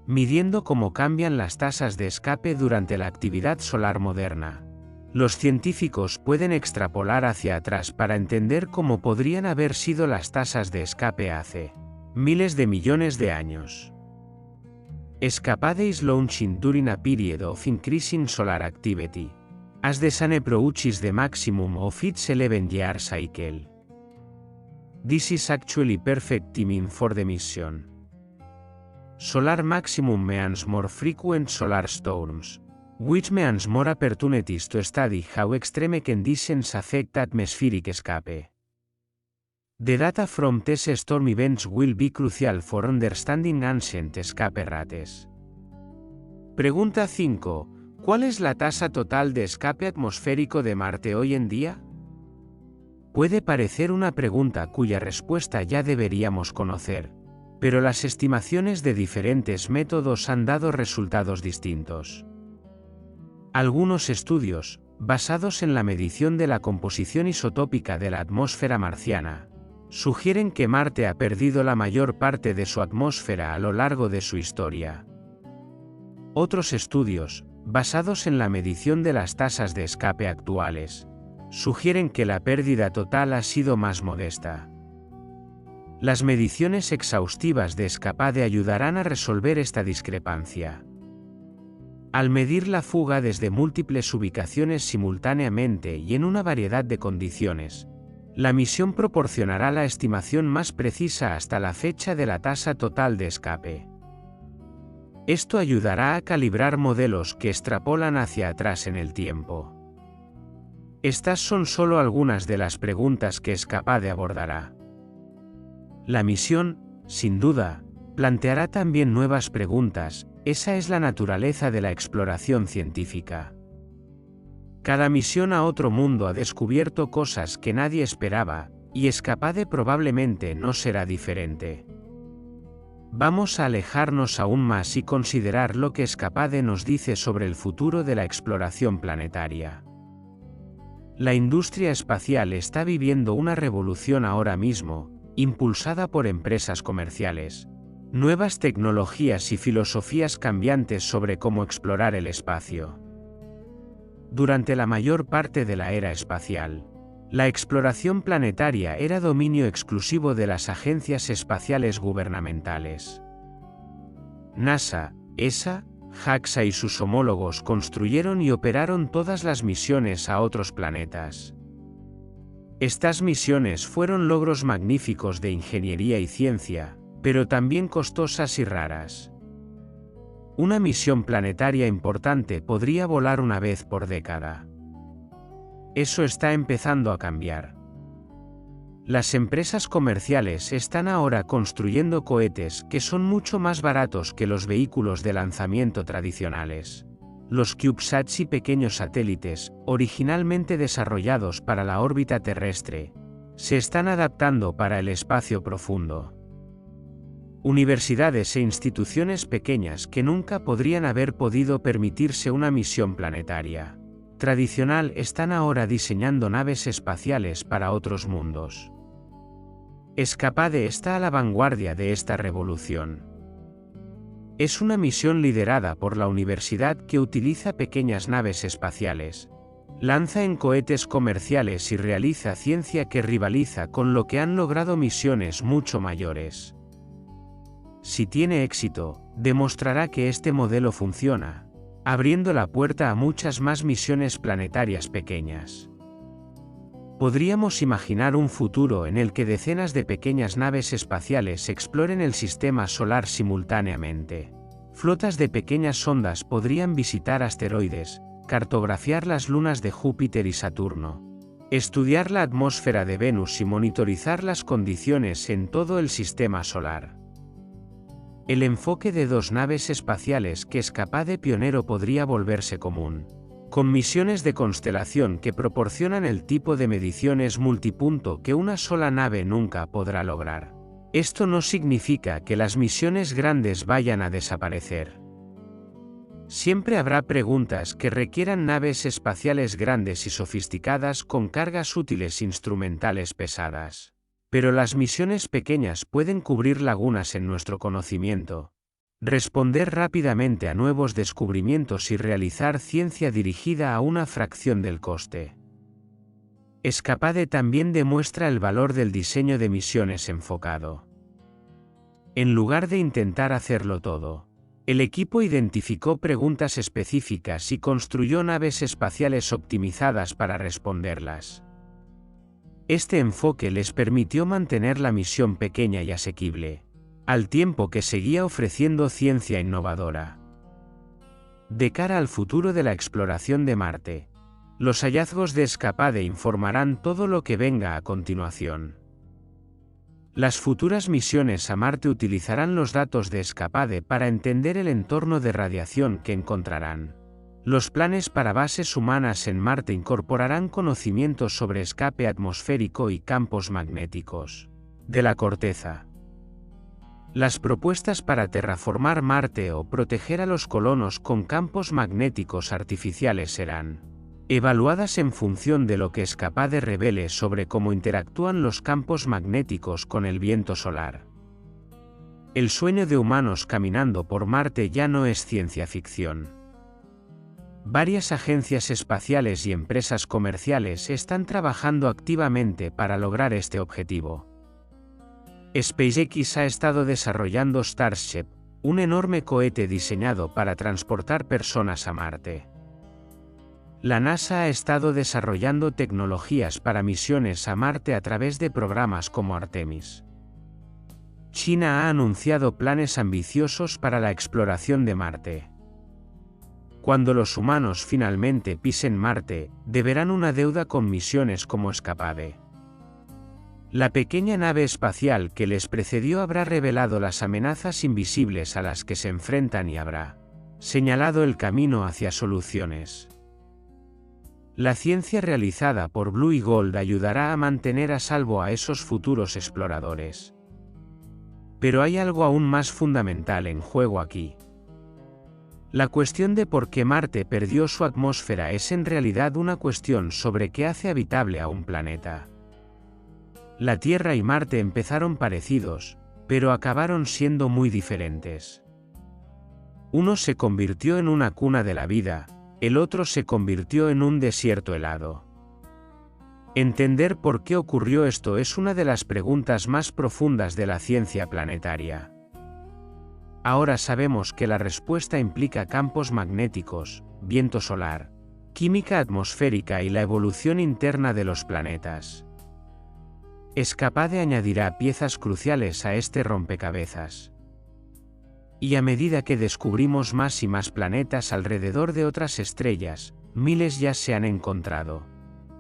Midiendo cómo cambian las tasas de escape durante la actividad solar moderna, los científicos pueden extrapolar hacia atrás para entender cómo podrían haber sido las tasas de escape hace miles de millones de años. ESCAPADE is launching during a period of increasing solar activity, as the sun approaches the maximum of its 11-year cycle. This is actually perfect timing for the mission. Solar maximum means more frequent solar storms, which means more opportunities to study how extreme conditions affect atmospheric escape. The data from these storm events will be crucial for understanding ancient escape rates. Pregunta 5. ¿Cuál es la tasa total de escape atmosférico de Marte hoy en día? Puede parecer una pregunta cuya respuesta ya deberíamos conocer, pero las estimaciones de diferentes métodos han dado resultados distintos. Algunos estudios, basados en la medición de la composición isotópica de la atmósfera marciana, sugieren que Marte ha perdido la mayor parte de su atmósfera a lo largo de su historia. Otros estudios, basados en la medición de las tasas de escape actuales, sugieren que la pérdida total ha sido más modesta. Las mediciones exhaustivas de ESCAPADE ayudarán a resolver esta discrepancia. Al medir la fuga desde múltiples ubicaciones simultáneamente y en una variedad de condiciones, la misión proporcionará la estimación más precisa hasta la fecha de la tasa total de escape. Esto ayudará a calibrar modelos que extrapolan hacia atrás en el tiempo. Estas son solo algunas de las preguntas que ESCAPADE abordará. La misión, sin duda, planteará también nuevas preguntas. Esa es la naturaleza de la exploración científica. Cada misión a otro mundo ha descubierto cosas que nadie esperaba, y ESCAPADE probablemente no será diferente. Vamos a alejarnos aún más y considerar lo que ESCAPADE nos dice sobre el futuro de la exploración planetaria. La industria espacial está viviendo una revolución ahora mismo, impulsada por empresas comerciales, nuevas tecnologías y filosofías cambiantes sobre cómo explorar el espacio. Durante la mayor parte de la era espacial, la exploración planetaria era dominio exclusivo de las agencias espaciales gubernamentales. NASA, ESA, JAXA y sus homólogos construyeron y operaron todas las misiones a otros planetas. Estas misiones fueron logros magníficos de ingeniería y ciencia, pero también costosas y raras. Una misión planetaria importante podría volar una vez por década. Eso está empezando a cambiar. Las empresas comerciales están ahora construyendo cohetes que son mucho más baratos que los vehículos de lanzamiento tradicionales. Los CubeSats y pequeños satélites, originalmente desarrollados para la órbita terrestre, se están adaptando para el espacio profundo. Universidades e instituciones pequeñas que nunca podrían haber podido permitirse una misión planetaria, tradicional están ahora diseñando naves espaciales para otros mundos. Escapade está a la vanguardia de esta revolución. Es una misión liderada por la universidad que utiliza pequeñas naves espaciales, lanza en cohetes comerciales y realiza ciencia que rivaliza con lo que han logrado misiones mucho mayores. Si tiene éxito, demostrará que este modelo funciona, abriendo la puerta a muchas más misiones planetarias pequeñas. Podríamos imaginar un futuro en el que decenas de pequeñas naves espaciales exploren el sistema solar simultáneamente. Flotas de pequeñas sondas podrían visitar asteroides, cartografiar las lunas de Júpiter y Saturno, estudiar la atmósfera de Venus y monitorizar las condiciones en todo el sistema solar. El enfoque de dos naves espaciales que Escapade pionero podría volverse común, con misiones de constelación que proporcionan el tipo de mediciones multipunto que una sola nave nunca podrá lograr. Esto no significa que las misiones grandes vayan a desaparecer. Siempre habrá preguntas que requieran naves espaciales grandes y sofisticadas con cargas útiles instrumentales pesadas. Pero las misiones pequeñas pueden cubrir lagunas en nuestro conocimiento, responder rápidamente a nuevos descubrimientos y realizar ciencia dirigida a una fracción del coste. Escapade también demuestra el valor del diseño de misiones enfocado. En lugar de intentar hacerlo todo, el equipo identificó preguntas específicas y construyó naves espaciales optimizadas para responderlas. Este enfoque les permitió mantener la misión pequeña y asequible, al tiempo que seguía ofreciendo ciencia innovadora. De cara al futuro de la exploración de Marte, los hallazgos de Escapade informarán todo lo que venga a continuación. Las futuras misiones a Marte utilizarán los datos de Escapade para entender el entorno de radiación que encontrarán. Los planes para bases humanas en Marte incorporarán conocimientos sobre escape atmosférico y campos magnéticos de la corteza. Las propuestas para terraformar Marte o proteger a los colonos con campos magnéticos artificiales serán evaluadas en función de lo que Escapade revele sobre cómo interactúan los campos magnéticos con el viento solar. El sueño de humanos caminando por Marte ya no es ciencia ficción. Varias agencias espaciales y empresas comerciales están trabajando activamente para lograr este objetivo. SpaceX ha estado desarrollando Starship, un enorme cohete diseñado para transportar personas a Marte. La NASA ha estado desarrollando tecnologías para misiones a Marte a través de programas como Artemis. China ha anunciado planes ambiciosos para la exploración de Marte. Cuando los humanos finalmente pisen Marte, deberán una deuda con misiones como Escapade. La pequeña nave espacial que les precedió habrá revelado las amenazas invisibles a las que se enfrentan y habrá señalado el camino hacia soluciones. La ciencia realizada por Blue y Gold ayudará a mantener a salvo a esos futuros exploradores. Pero hay algo aún más fundamental en juego aquí. La cuestión de por qué Marte perdió su atmósfera es en realidad una cuestión sobre qué hace habitable a un planeta. La Tierra y Marte empezaron parecidos, pero acabaron siendo muy diferentes. Uno se convirtió en una cuna de la vida, el otro se convirtió en un desierto helado. Entender por qué ocurrió esto es una de las preguntas más profundas de la ciencia planetaria. Ahora sabemos que la respuesta implica campos magnéticos, viento solar, química atmosférica y la evolución interna de los planetas. Escapade añadirá piezas cruciales a este rompecabezas. Y a medida que descubrimos más y más planetas alrededor de otras estrellas, miles ya se han encontrado.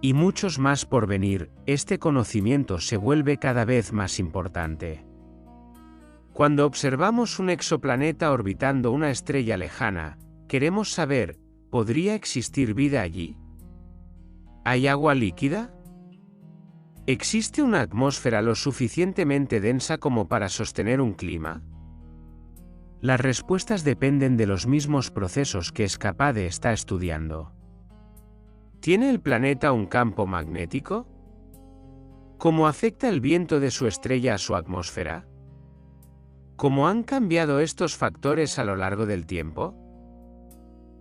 Y muchos más por venir, este conocimiento se vuelve cada vez más importante. Cuando observamos un exoplaneta orbitando una estrella lejana, queremos saber, ¿podría existir vida allí? ¿Hay agua líquida? ¿Existe una atmósfera lo suficientemente densa como para sostener un clima? Las respuestas dependen de los mismos procesos que Escapade está estudiando. ¿Tiene el planeta un campo magnético? ¿Cómo afecta el viento de su estrella a su atmósfera? ¿Cómo han cambiado estos factores a lo largo del tiempo?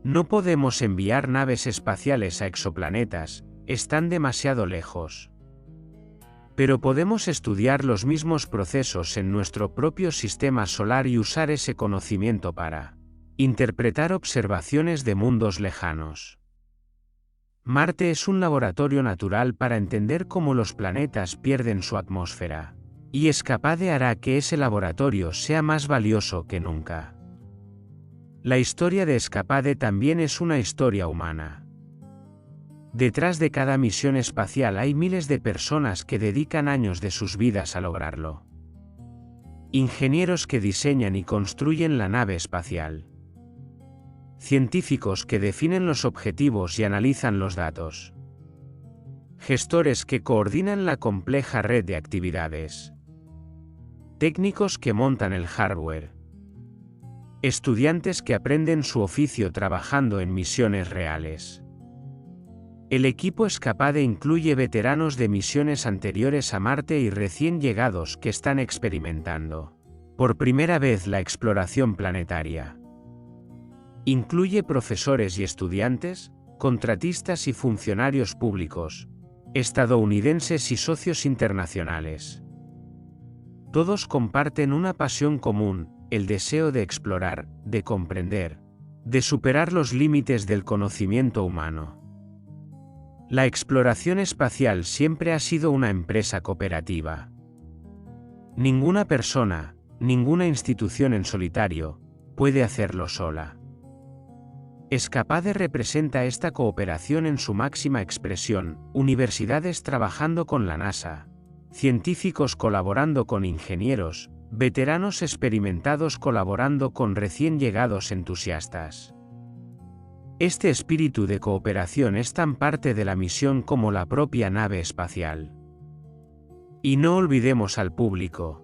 No podemos enviar naves espaciales a exoplanetas, están demasiado lejos. Pero podemos estudiar los mismos procesos en nuestro propio sistema solar y usar ese conocimiento para interpretar observaciones de mundos lejanos. Marte es un laboratorio natural para entender cómo los planetas pierden su atmósfera, y ESCAPADE hará que ese laboratorio sea más valioso que nunca. La historia de ESCAPADE también es una historia humana. Detrás de cada misión espacial hay miles de personas que dedican años de sus vidas a lograrlo. Ingenieros que diseñan y construyen la nave espacial. Científicos que definen los objetivos y analizan los datos. Gestores que coordinan la compleja red de actividades. Técnicos que montan el hardware. Estudiantes que aprenden su oficio trabajando en misiones reales. El equipo ESCAPADE incluye veteranos de misiones anteriores a Marte y recién llegados que están experimentando por primera vez la exploración planetaria. Incluye profesores y estudiantes, contratistas y funcionarios públicos, estadounidenses y socios internacionales. Todos comparten una pasión común, el deseo de explorar, de comprender, de superar los límites del conocimiento humano. La exploración espacial siempre ha sido una empresa cooperativa. Ninguna persona, ninguna institución en solitario, puede hacerlo sola. ESCAPADE representa esta cooperación en su máxima expresión, universidades trabajando con la NASA, científicos colaborando con ingenieros, veteranos experimentados colaborando con recién llegados entusiastas. Este espíritu de cooperación es tan parte de la misión como la propia nave espacial. Y no olvidemos al público.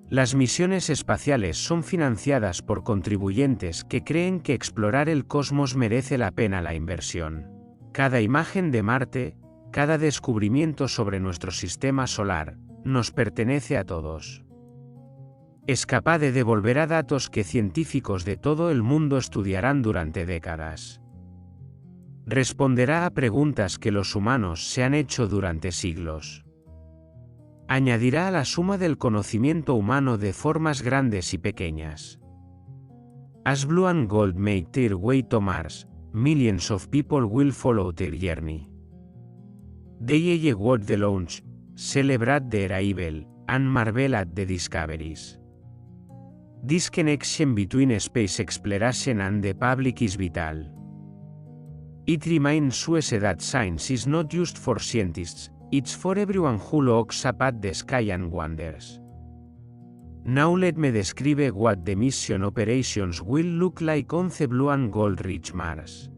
Las misiones espaciales son financiadas por contribuyentes que creen que explorar el cosmos merece la pena la inversión. Cada imagen de Marte, cada descubrimiento sobre nuestro sistema solar, nos pertenece a todos. ESCAPADE devolverá datos que científicos de todo el mundo estudiarán durante décadas. Responderá a preguntas que los humanos se han hecho durante siglos. Añadirá a la suma del conocimiento humano de formas grandes y pequeñas. As blue and gold make their way to Mars, millions of people will follow their journey. They watch the launch, celebrate the arrival, and marvel at the discoveries. This connection between space exploration and the public is vital. It reminds us that science is not just for scientists, it's for everyone who looks up at the sky and wonders. Now let me describe what the mission operations will look like on the blue and gold rich Mars.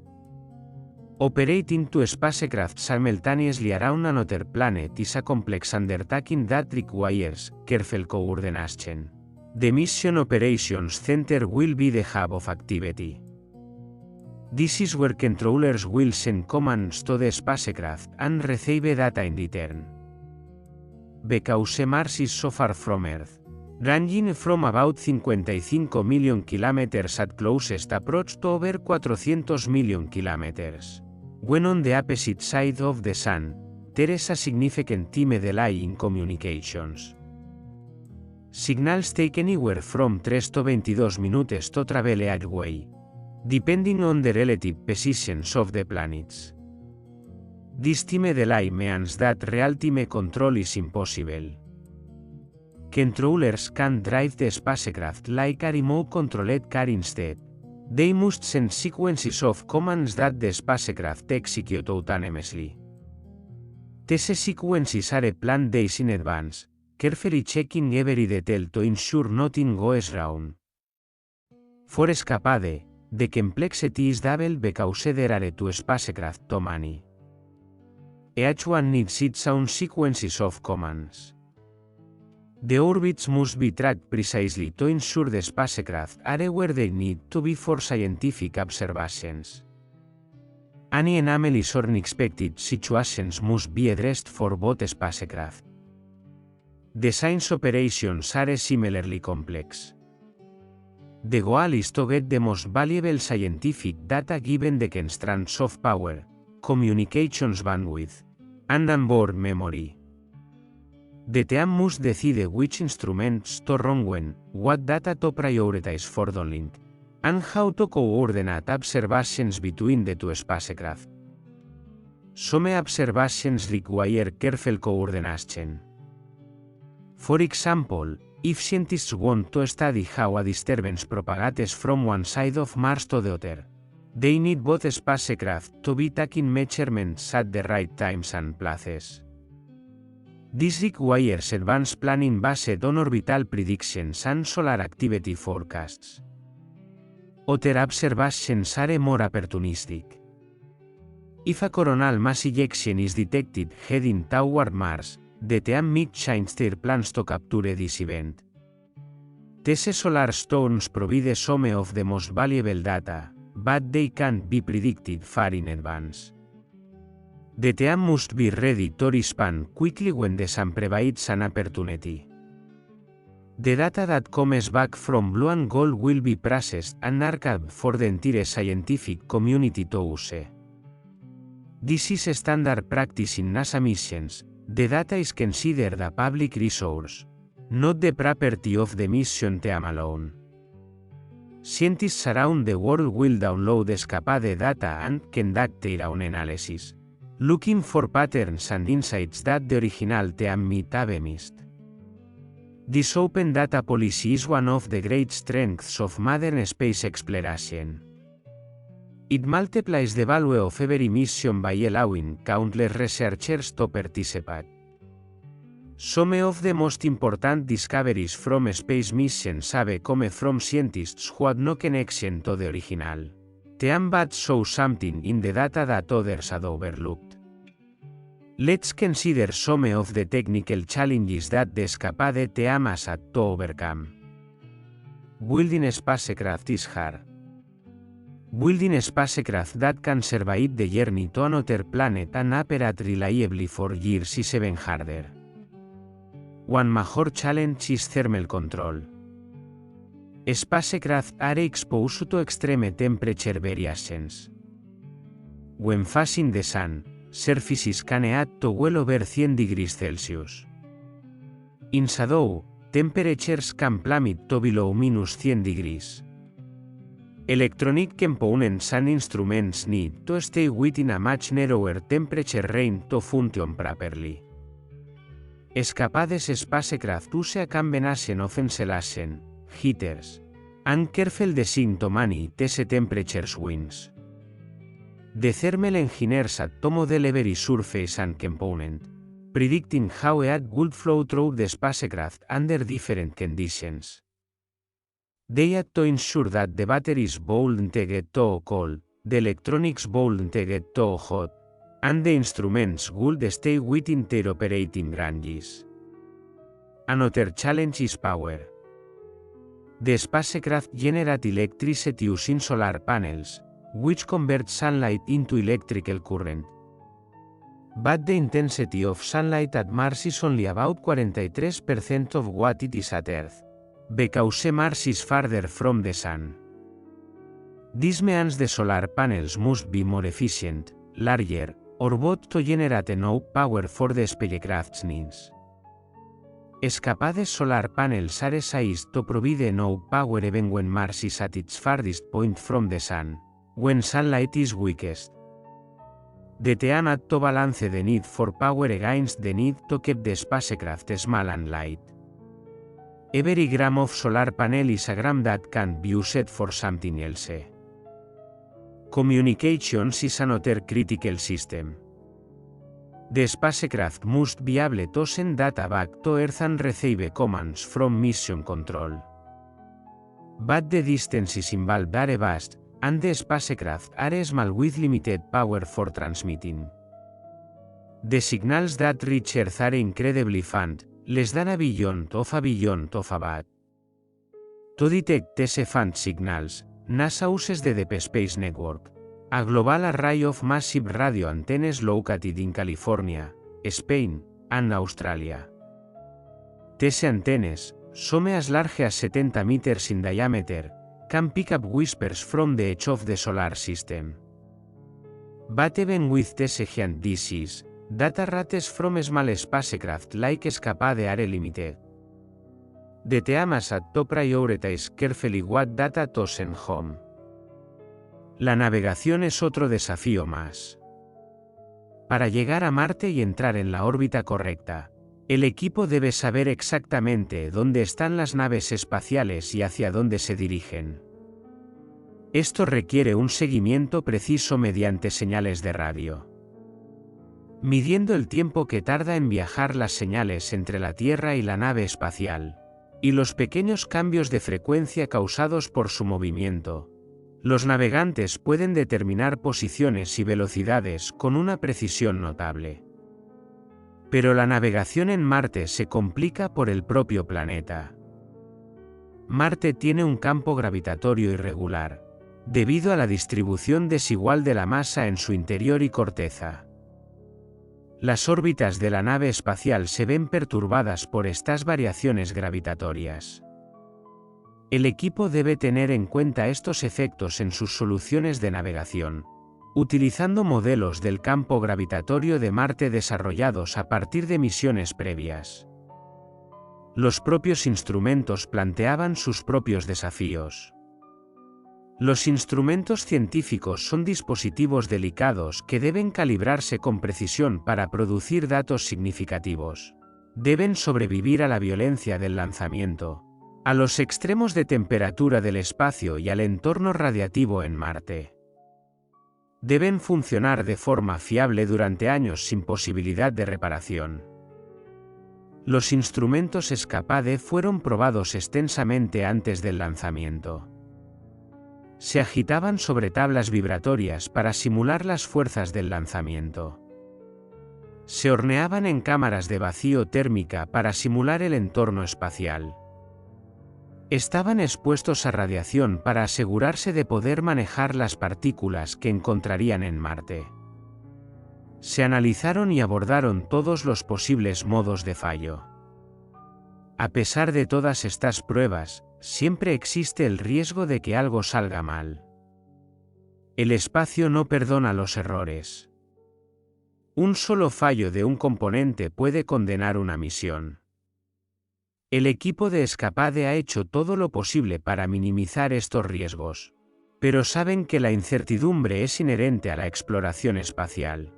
Operating two spacecraft simultaneously around another planet is a complex undertaking that requires careful coordination. The mission operations center will be the hub of activity. This is where controllers will send commands to the spacecraft and receive data in return. Because Mars is so far from Earth, ranging from about 55 million kilometers at closest approach to over 400 million kilometers. When on the opposite side of the Sun, there is a significant time delay in communications. Signals take anywhere from 3 to 22 minutes to travel each way, depending on the relative positions of the planets. This time delay means that real-time control is impossible. Controllers can't drive the spacecraft like a remote-controlled car instead. They must send sequences of commands that the spacecraft execute autonomously. These sequences are planned days in advance, carefully checking every detail to ensure nothing goes wrong. For ESCAPADE, the complexity is double because there are two spacecraft too many. Each one needs its own sequences of commands. The orbits must be tracked precisely to ensure the spacecraft are where they need to be for scientific observations. Any anomaly or unexpected situations must be addressed for both spacecraft. The science operations are similarly complex. The goal is to get the most valuable scientific data given the constraints of power, communications bandwidth, and onboard memory. The team must decide which instruments to run when, what data to prioritize for downlink, and how to coordinate observations between the two spacecraft. Some observations require careful coordination. For example, if scientists want to study how a disturbance propagates from one side of Mars to the other, they need both spacecraft to be taking measurements at the right times and places. This requires advanced planning based on orbital predictions and solar activity forecasts. Other observations are more opportunistic. If a coronal mass ejection is detected heading toward Mars, the team might change their plans to capture this event. These solar storms provide some of the most valuable data, but they can't be predicted far in advance. The team must be ready to respond quickly when the sun provides an opportunity. The data that comes back from Blue and Gold will be processed and archived for the entire scientific community to use. This is standard practice in NASA missions. The data is considered a public resource, not the property of the mission team alone. Scientists around the world will download ESCAPADE data and conduct their own analysis, looking for patterns and insights that the original team might have missed. This open data policy is one of the great strengths of modern space exploration. It multiplies the value of every mission by allowing countless researchers to participate. Some of the most important discoveries from space missions have come from scientists who had no connection to the original team but saw something in the data that others had overlooked. Let's consider some of the technical challenges that the ESCAPADE team has had to overcome. Building a spacecraft is hard. Building a spacecraft that can survive the journey to another planet and operate reliably for years is even harder. One major challenge is thermal control. Spacecraft are exposed to extreme temperature variations. When facing the sun, surfaces can heat to well over 100 degrees Celsius. In shadow, temperatures can plummet to below -100 degrees. Electronic components and instruments need to stay within a much narrower temperature range to function properly. ESCAPADE's spacecraft use a combination of insulation, heaters, and careful design to manage these temperature swings. The thermal engineers had to model every surface and component, predicting how heat would flow through the spacecraft under different conditions. They had to ensure that the batteries wouldn't get too cold, the electronics wouldn't get too hot, and the instruments would stay within their operating ranges. Another challenge is power. The spacecraft generates electricity using solar panels, which convert sunlight into electrical current. But the intensity of sunlight at Mars is only about 43% of what it is at Earth, because Mars is farther from the Sun. This means the solar panels must be more efficient, larger, or both to generate enough power for the spacecraft's needs. ESCAPADE's solar panels are sized to provide enough power even when Mars is at its farthest point from the Sun, when sunlight is weakest. The team had to balance the need for power against the need to keep the spacecraft small and light. Every gram of solar panel is a gram that can be used for something else. Communications is another critical system. The spacecraft must be able to send data back to Earth and receive commands from mission control. But the distances involved are vast, and the spacecraft are small with limited power for transmitting. The signals that reach Earth are incredibly faint, less than a billionth of a watt. To detect these faint signals, NASA uses the Deep Space Network, A global array of massive radio antennas located in California, Spain, and Australia. These antennas, some as large as 70 meters in diameter, can pick up whispers from the edge of the solar system. But even with these giant dishes, data rates from small spacecraft like Escapade are limited. The team has to prioritize carefully what data to send home. La navegación es otro desafío más. Para llegar a Marte y entrar en la órbita correcta, el equipo debe saber exactamente dónde están las naves espaciales y hacia dónde se dirigen. Esto requiere un seguimiento preciso mediante señales de radio. Midiendo el tiempo que tarda en viajar las señales entre la Tierra y la nave espacial, y los pequeños cambios de frecuencia causados por su movimiento, los navegantes pueden determinar posiciones y velocidades con una precisión notable. Pero la navegación en Marte se complica por el propio planeta. Marte tiene un campo gravitatorio irregular, debido a la distribución desigual de la masa en su interior y corteza. Las órbitas de la nave espacial se ven perturbadas por estas variaciones gravitatorias. El equipo debe tener en cuenta estos efectos en sus soluciones de navegación, utilizando modelos del campo gravitatorio de Marte desarrollados a partir de misiones previas. Los propios instrumentos planteaban sus propios desafíos. Los instrumentos científicos son dispositivos delicados que deben calibrarse con precisión para producir datos significativos. Deben sobrevivir a la violencia del lanzamiento, a los extremos de temperatura del espacio y al entorno radiativo en Marte. Deben funcionar de forma fiable durante años sin posibilidad de reparación. Los instrumentos Escapade fueron probados extensamente antes del lanzamiento. Se agitaban sobre tablas vibratorias para simular las fuerzas del lanzamiento. Se horneaban en cámaras de vacío térmica para simular el entorno espacial. Estaban expuestos a radiación para asegurarse de poder manejar las partículas que encontrarían en Marte. Se analizaron y abordaron todos los posibles modos de fallo. A pesar de todas estas pruebas, siempre existe el riesgo de que algo salga mal. El espacio no perdona los errores. Un solo fallo de un componente puede condenar una misión. El equipo de Escapade ha hecho todo lo posible para minimizar estos riesgos, pero saben que la incertidumbre es inherente a la exploración espacial.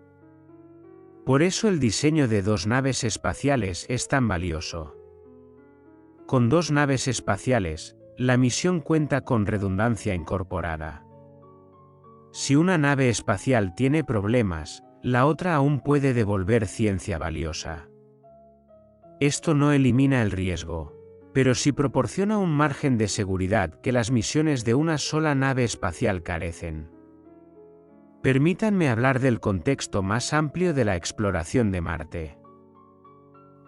Por eso el diseño de 2 naves espaciales es tan valioso. Con 2 naves espaciales, la misión cuenta con redundancia incorporada. Si una nave espacial tiene problemas, la otra aún puede devolver ciencia valiosa. Esto no elimina el riesgo, pero sí proporciona un margen de seguridad que las misiones de una sola nave espacial carecen. Permítanme hablar del contexto más amplio de la exploración de Marte.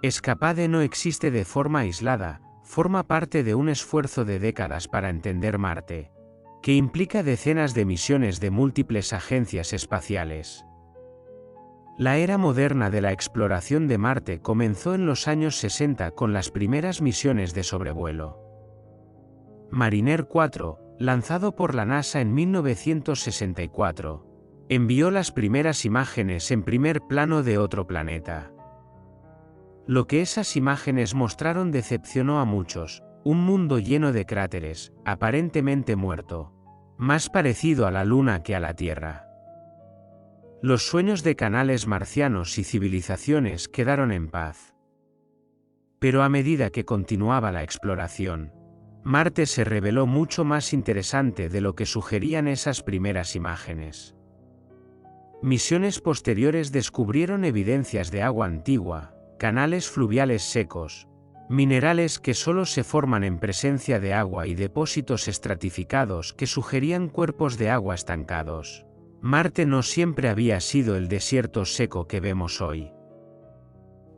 Escapade no existe de forma aislada, forma parte de un esfuerzo de décadas para entender Marte, que implica decenas de misiones de múltiples agencias espaciales. La era moderna de la exploración de Marte comenzó en los años 60 con las primeras misiones de sobrevuelo. Mariner 4, lanzado por la NASA en 1964, envió las primeras imágenes en primer plano de otro planeta. Lo que esas imágenes mostraron decepcionó a muchos: un mundo lleno de cráteres, aparentemente muerto, más parecido a la Luna que a la Tierra. Los sueños de canales marcianos y civilizaciones quedaron en paz. Pero a medida que continuaba la exploración, Marte se reveló mucho más interesante de lo que sugerían esas primeras imágenes. Misiones posteriores descubrieron evidencias de agua antigua, canales fluviales secos, minerales que solo se forman en presencia de agua y depósitos estratificados que sugerían cuerpos de agua estancados. Marte no siempre había sido el desierto seco que vemos hoy.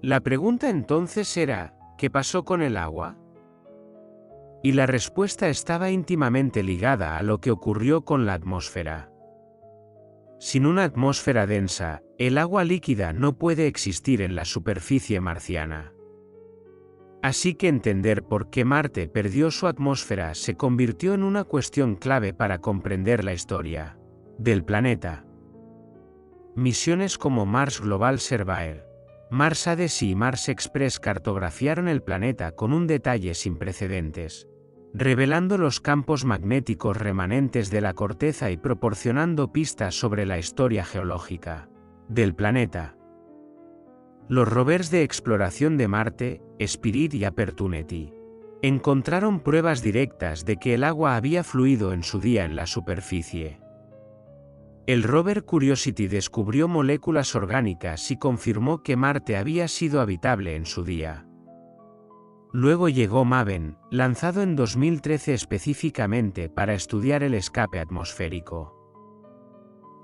La pregunta entonces era, ¿qué pasó con el agua? Y la respuesta estaba íntimamente ligada a lo que ocurrió con la atmósfera. Sin una atmósfera densa, el agua líquida no puede existir en la superficie marciana. Así que entender por qué Marte perdió su atmósfera se convirtió en una cuestión clave para comprender la historia del planeta. Misiones como Mars Global Surveyor, Mars Odyssey y Mars Express cartografiaron el planeta con un detalle sin precedentes, revelando los campos magnéticos remanentes de la corteza y proporcionando pistas sobre la historia geológica del planeta. Los rovers de exploración de Marte, Spirit y Opportunity, encontraron pruebas directas de que el agua había fluido en su día en la superficie. El rover Curiosity descubrió moléculas orgánicas y confirmó que Marte había sido habitable en su día. Luego llegó MAVEN, lanzado en 2013 específicamente para estudiar el escape atmosférico.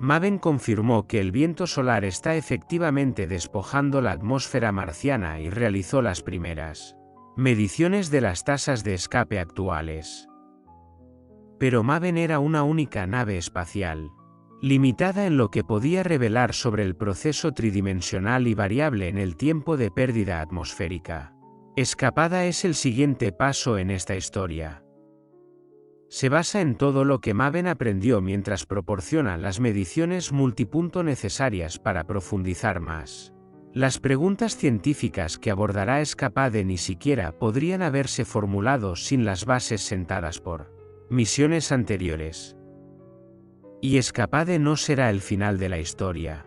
MAVEN confirmó que el viento solar está efectivamente despojando la atmósfera marciana y realizó las primeras mediciones de las tasas de escape actuales. Pero MAVEN era una única nave espacial, limitada en lo que podía revelar sobre el proceso tridimensional y variable en el tiempo de pérdida atmosférica. Escapada es el siguiente paso en esta historia. Se basa en todo lo que MAVEN aprendió mientras proporciona las mediciones multipunto necesarias para profundizar más. Las preguntas científicas que abordará Escapade ni siquiera podrían haberse formulado sin las bases sentadas por misiones anteriores. Y Escapade no será el final de la historia.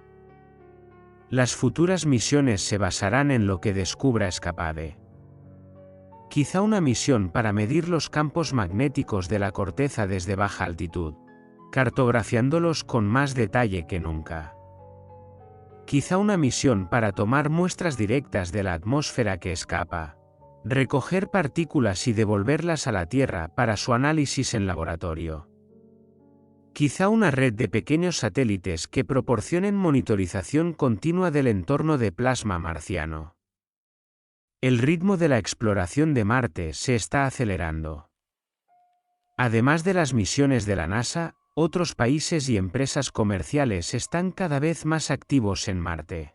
Las futuras misiones se basarán en lo que descubra Escapade. Quizá una misión para medir los campos magnéticos de la corteza desde baja altitud, cartografiándolos con más detalle que nunca. Quizá una misión para tomar muestras directas de la atmósfera que escapa, recoger partículas y devolverlas a la Tierra para su análisis en laboratorio. Quizá una red de pequeños satélites que proporcionen monitorización continua del entorno de plasma marciano. El ritmo de la exploración de Marte se está acelerando. Además de las misiones de la NASA, otros países y empresas comerciales están cada vez más activos en Marte.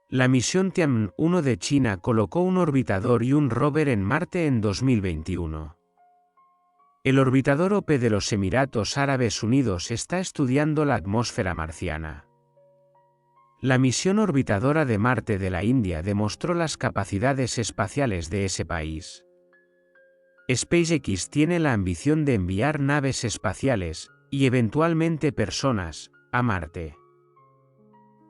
La misión Tianwen-1 de China colocó un orbitador y un rover en Marte en 2021. El orbitador OP de los Emiratos Árabes Unidos está estudiando la atmósfera marciana. La misión orbitadora de Marte de la India demostró las capacidades espaciales de ese país. SpaceX tiene la ambición de enviar naves espaciales, y eventualmente personas, a Marte.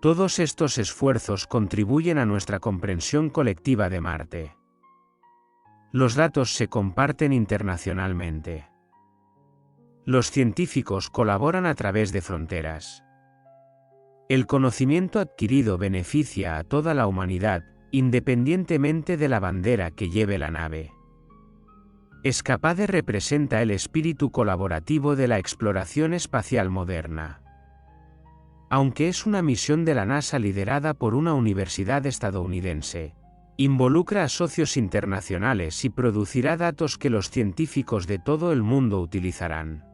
Todos estos esfuerzos contribuyen a nuestra comprensión colectiva de Marte. Los datos se comparten internacionalmente. Los científicos colaboran a través de fronteras. El conocimiento adquirido beneficia a toda la humanidad, independientemente de la bandera que lleve la nave. Escapade representa el espíritu colaborativo de la exploración espacial moderna. Aunque es una misión de la NASA liderada por una universidad estadounidense, involucra a socios internacionales y producirá datos que los científicos de todo el mundo utilizarán.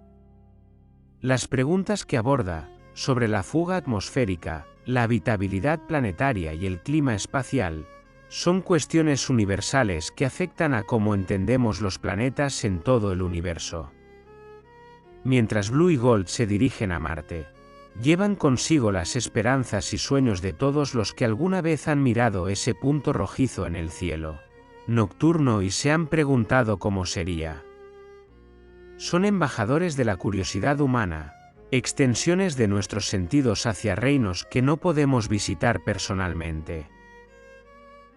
Las preguntas que aborda, sobre la fuga atmosférica, la habitabilidad planetaria y el clima espacial, son cuestiones universales que afectan a cómo entendemos los planetas en todo el universo. Mientras Blue y Gold se dirigen a Marte, llevan consigo las esperanzas y sueños de todos los que alguna vez han mirado ese punto rojizo en el cielo nocturno y se han preguntado cómo sería. Son embajadores de la curiosidad humana, extensiones de nuestros sentidos hacia reinos que no podemos visitar personalmente.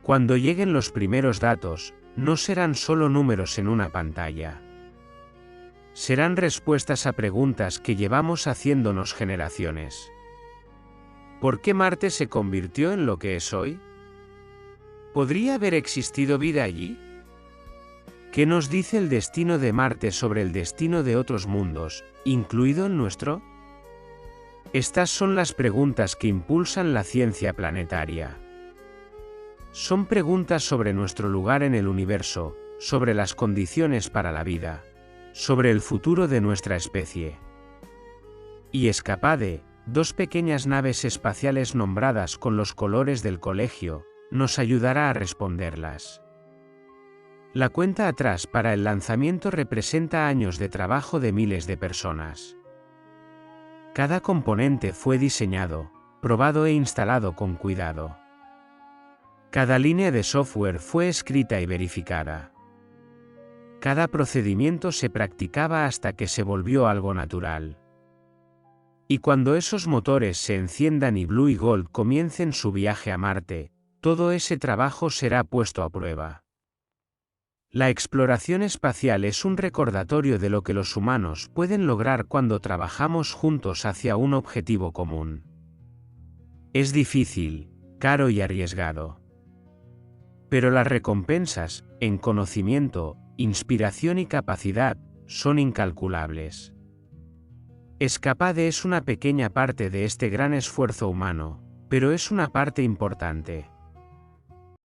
Cuando lleguen los primeros datos, no serán solo números en una pantalla. Serán respuestas a preguntas que llevamos haciéndonos generaciones. ¿Por qué Marte se convirtió en lo que es hoy? ¿Podría haber existido vida allí? ¿Qué nos dice el destino de Marte sobre el destino de otros mundos, incluido el nuestro? Estas son las preguntas que impulsan la ciencia planetaria. Son preguntas sobre nuestro lugar en el universo, sobre las condiciones para la vida, sobre el futuro de nuestra especie. Y Escapade, 2 pequeñas naves espaciales nombradas con los colores del colegio, nos ayudará a responderlas. La cuenta atrás para el lanzamiento representa años de trabajo de miles de personas. Cada componente fue diseñado, probado e instalado con cuidado. Cada línea de software fue escrita y verificada. Cada procedimiento se practicaba hasta que se volvió algo natural. Y cuando esos motores se enciendan y Blue y Gold comiencen su viaje a Marte, todo ese trabajo será puesto a prueba. La exploración espacial es un recordatorio de lo que los humanos pueden lograr cuando trabajamos juntos hacia un objetivo común. Es difícil, caro y arriesgado. Pero las recompensas, en conocimiento, inspiración y capacidad, son incalculables. Escapade es una pequeña parte de este gran esfuerzo humano, pero es una parte importante.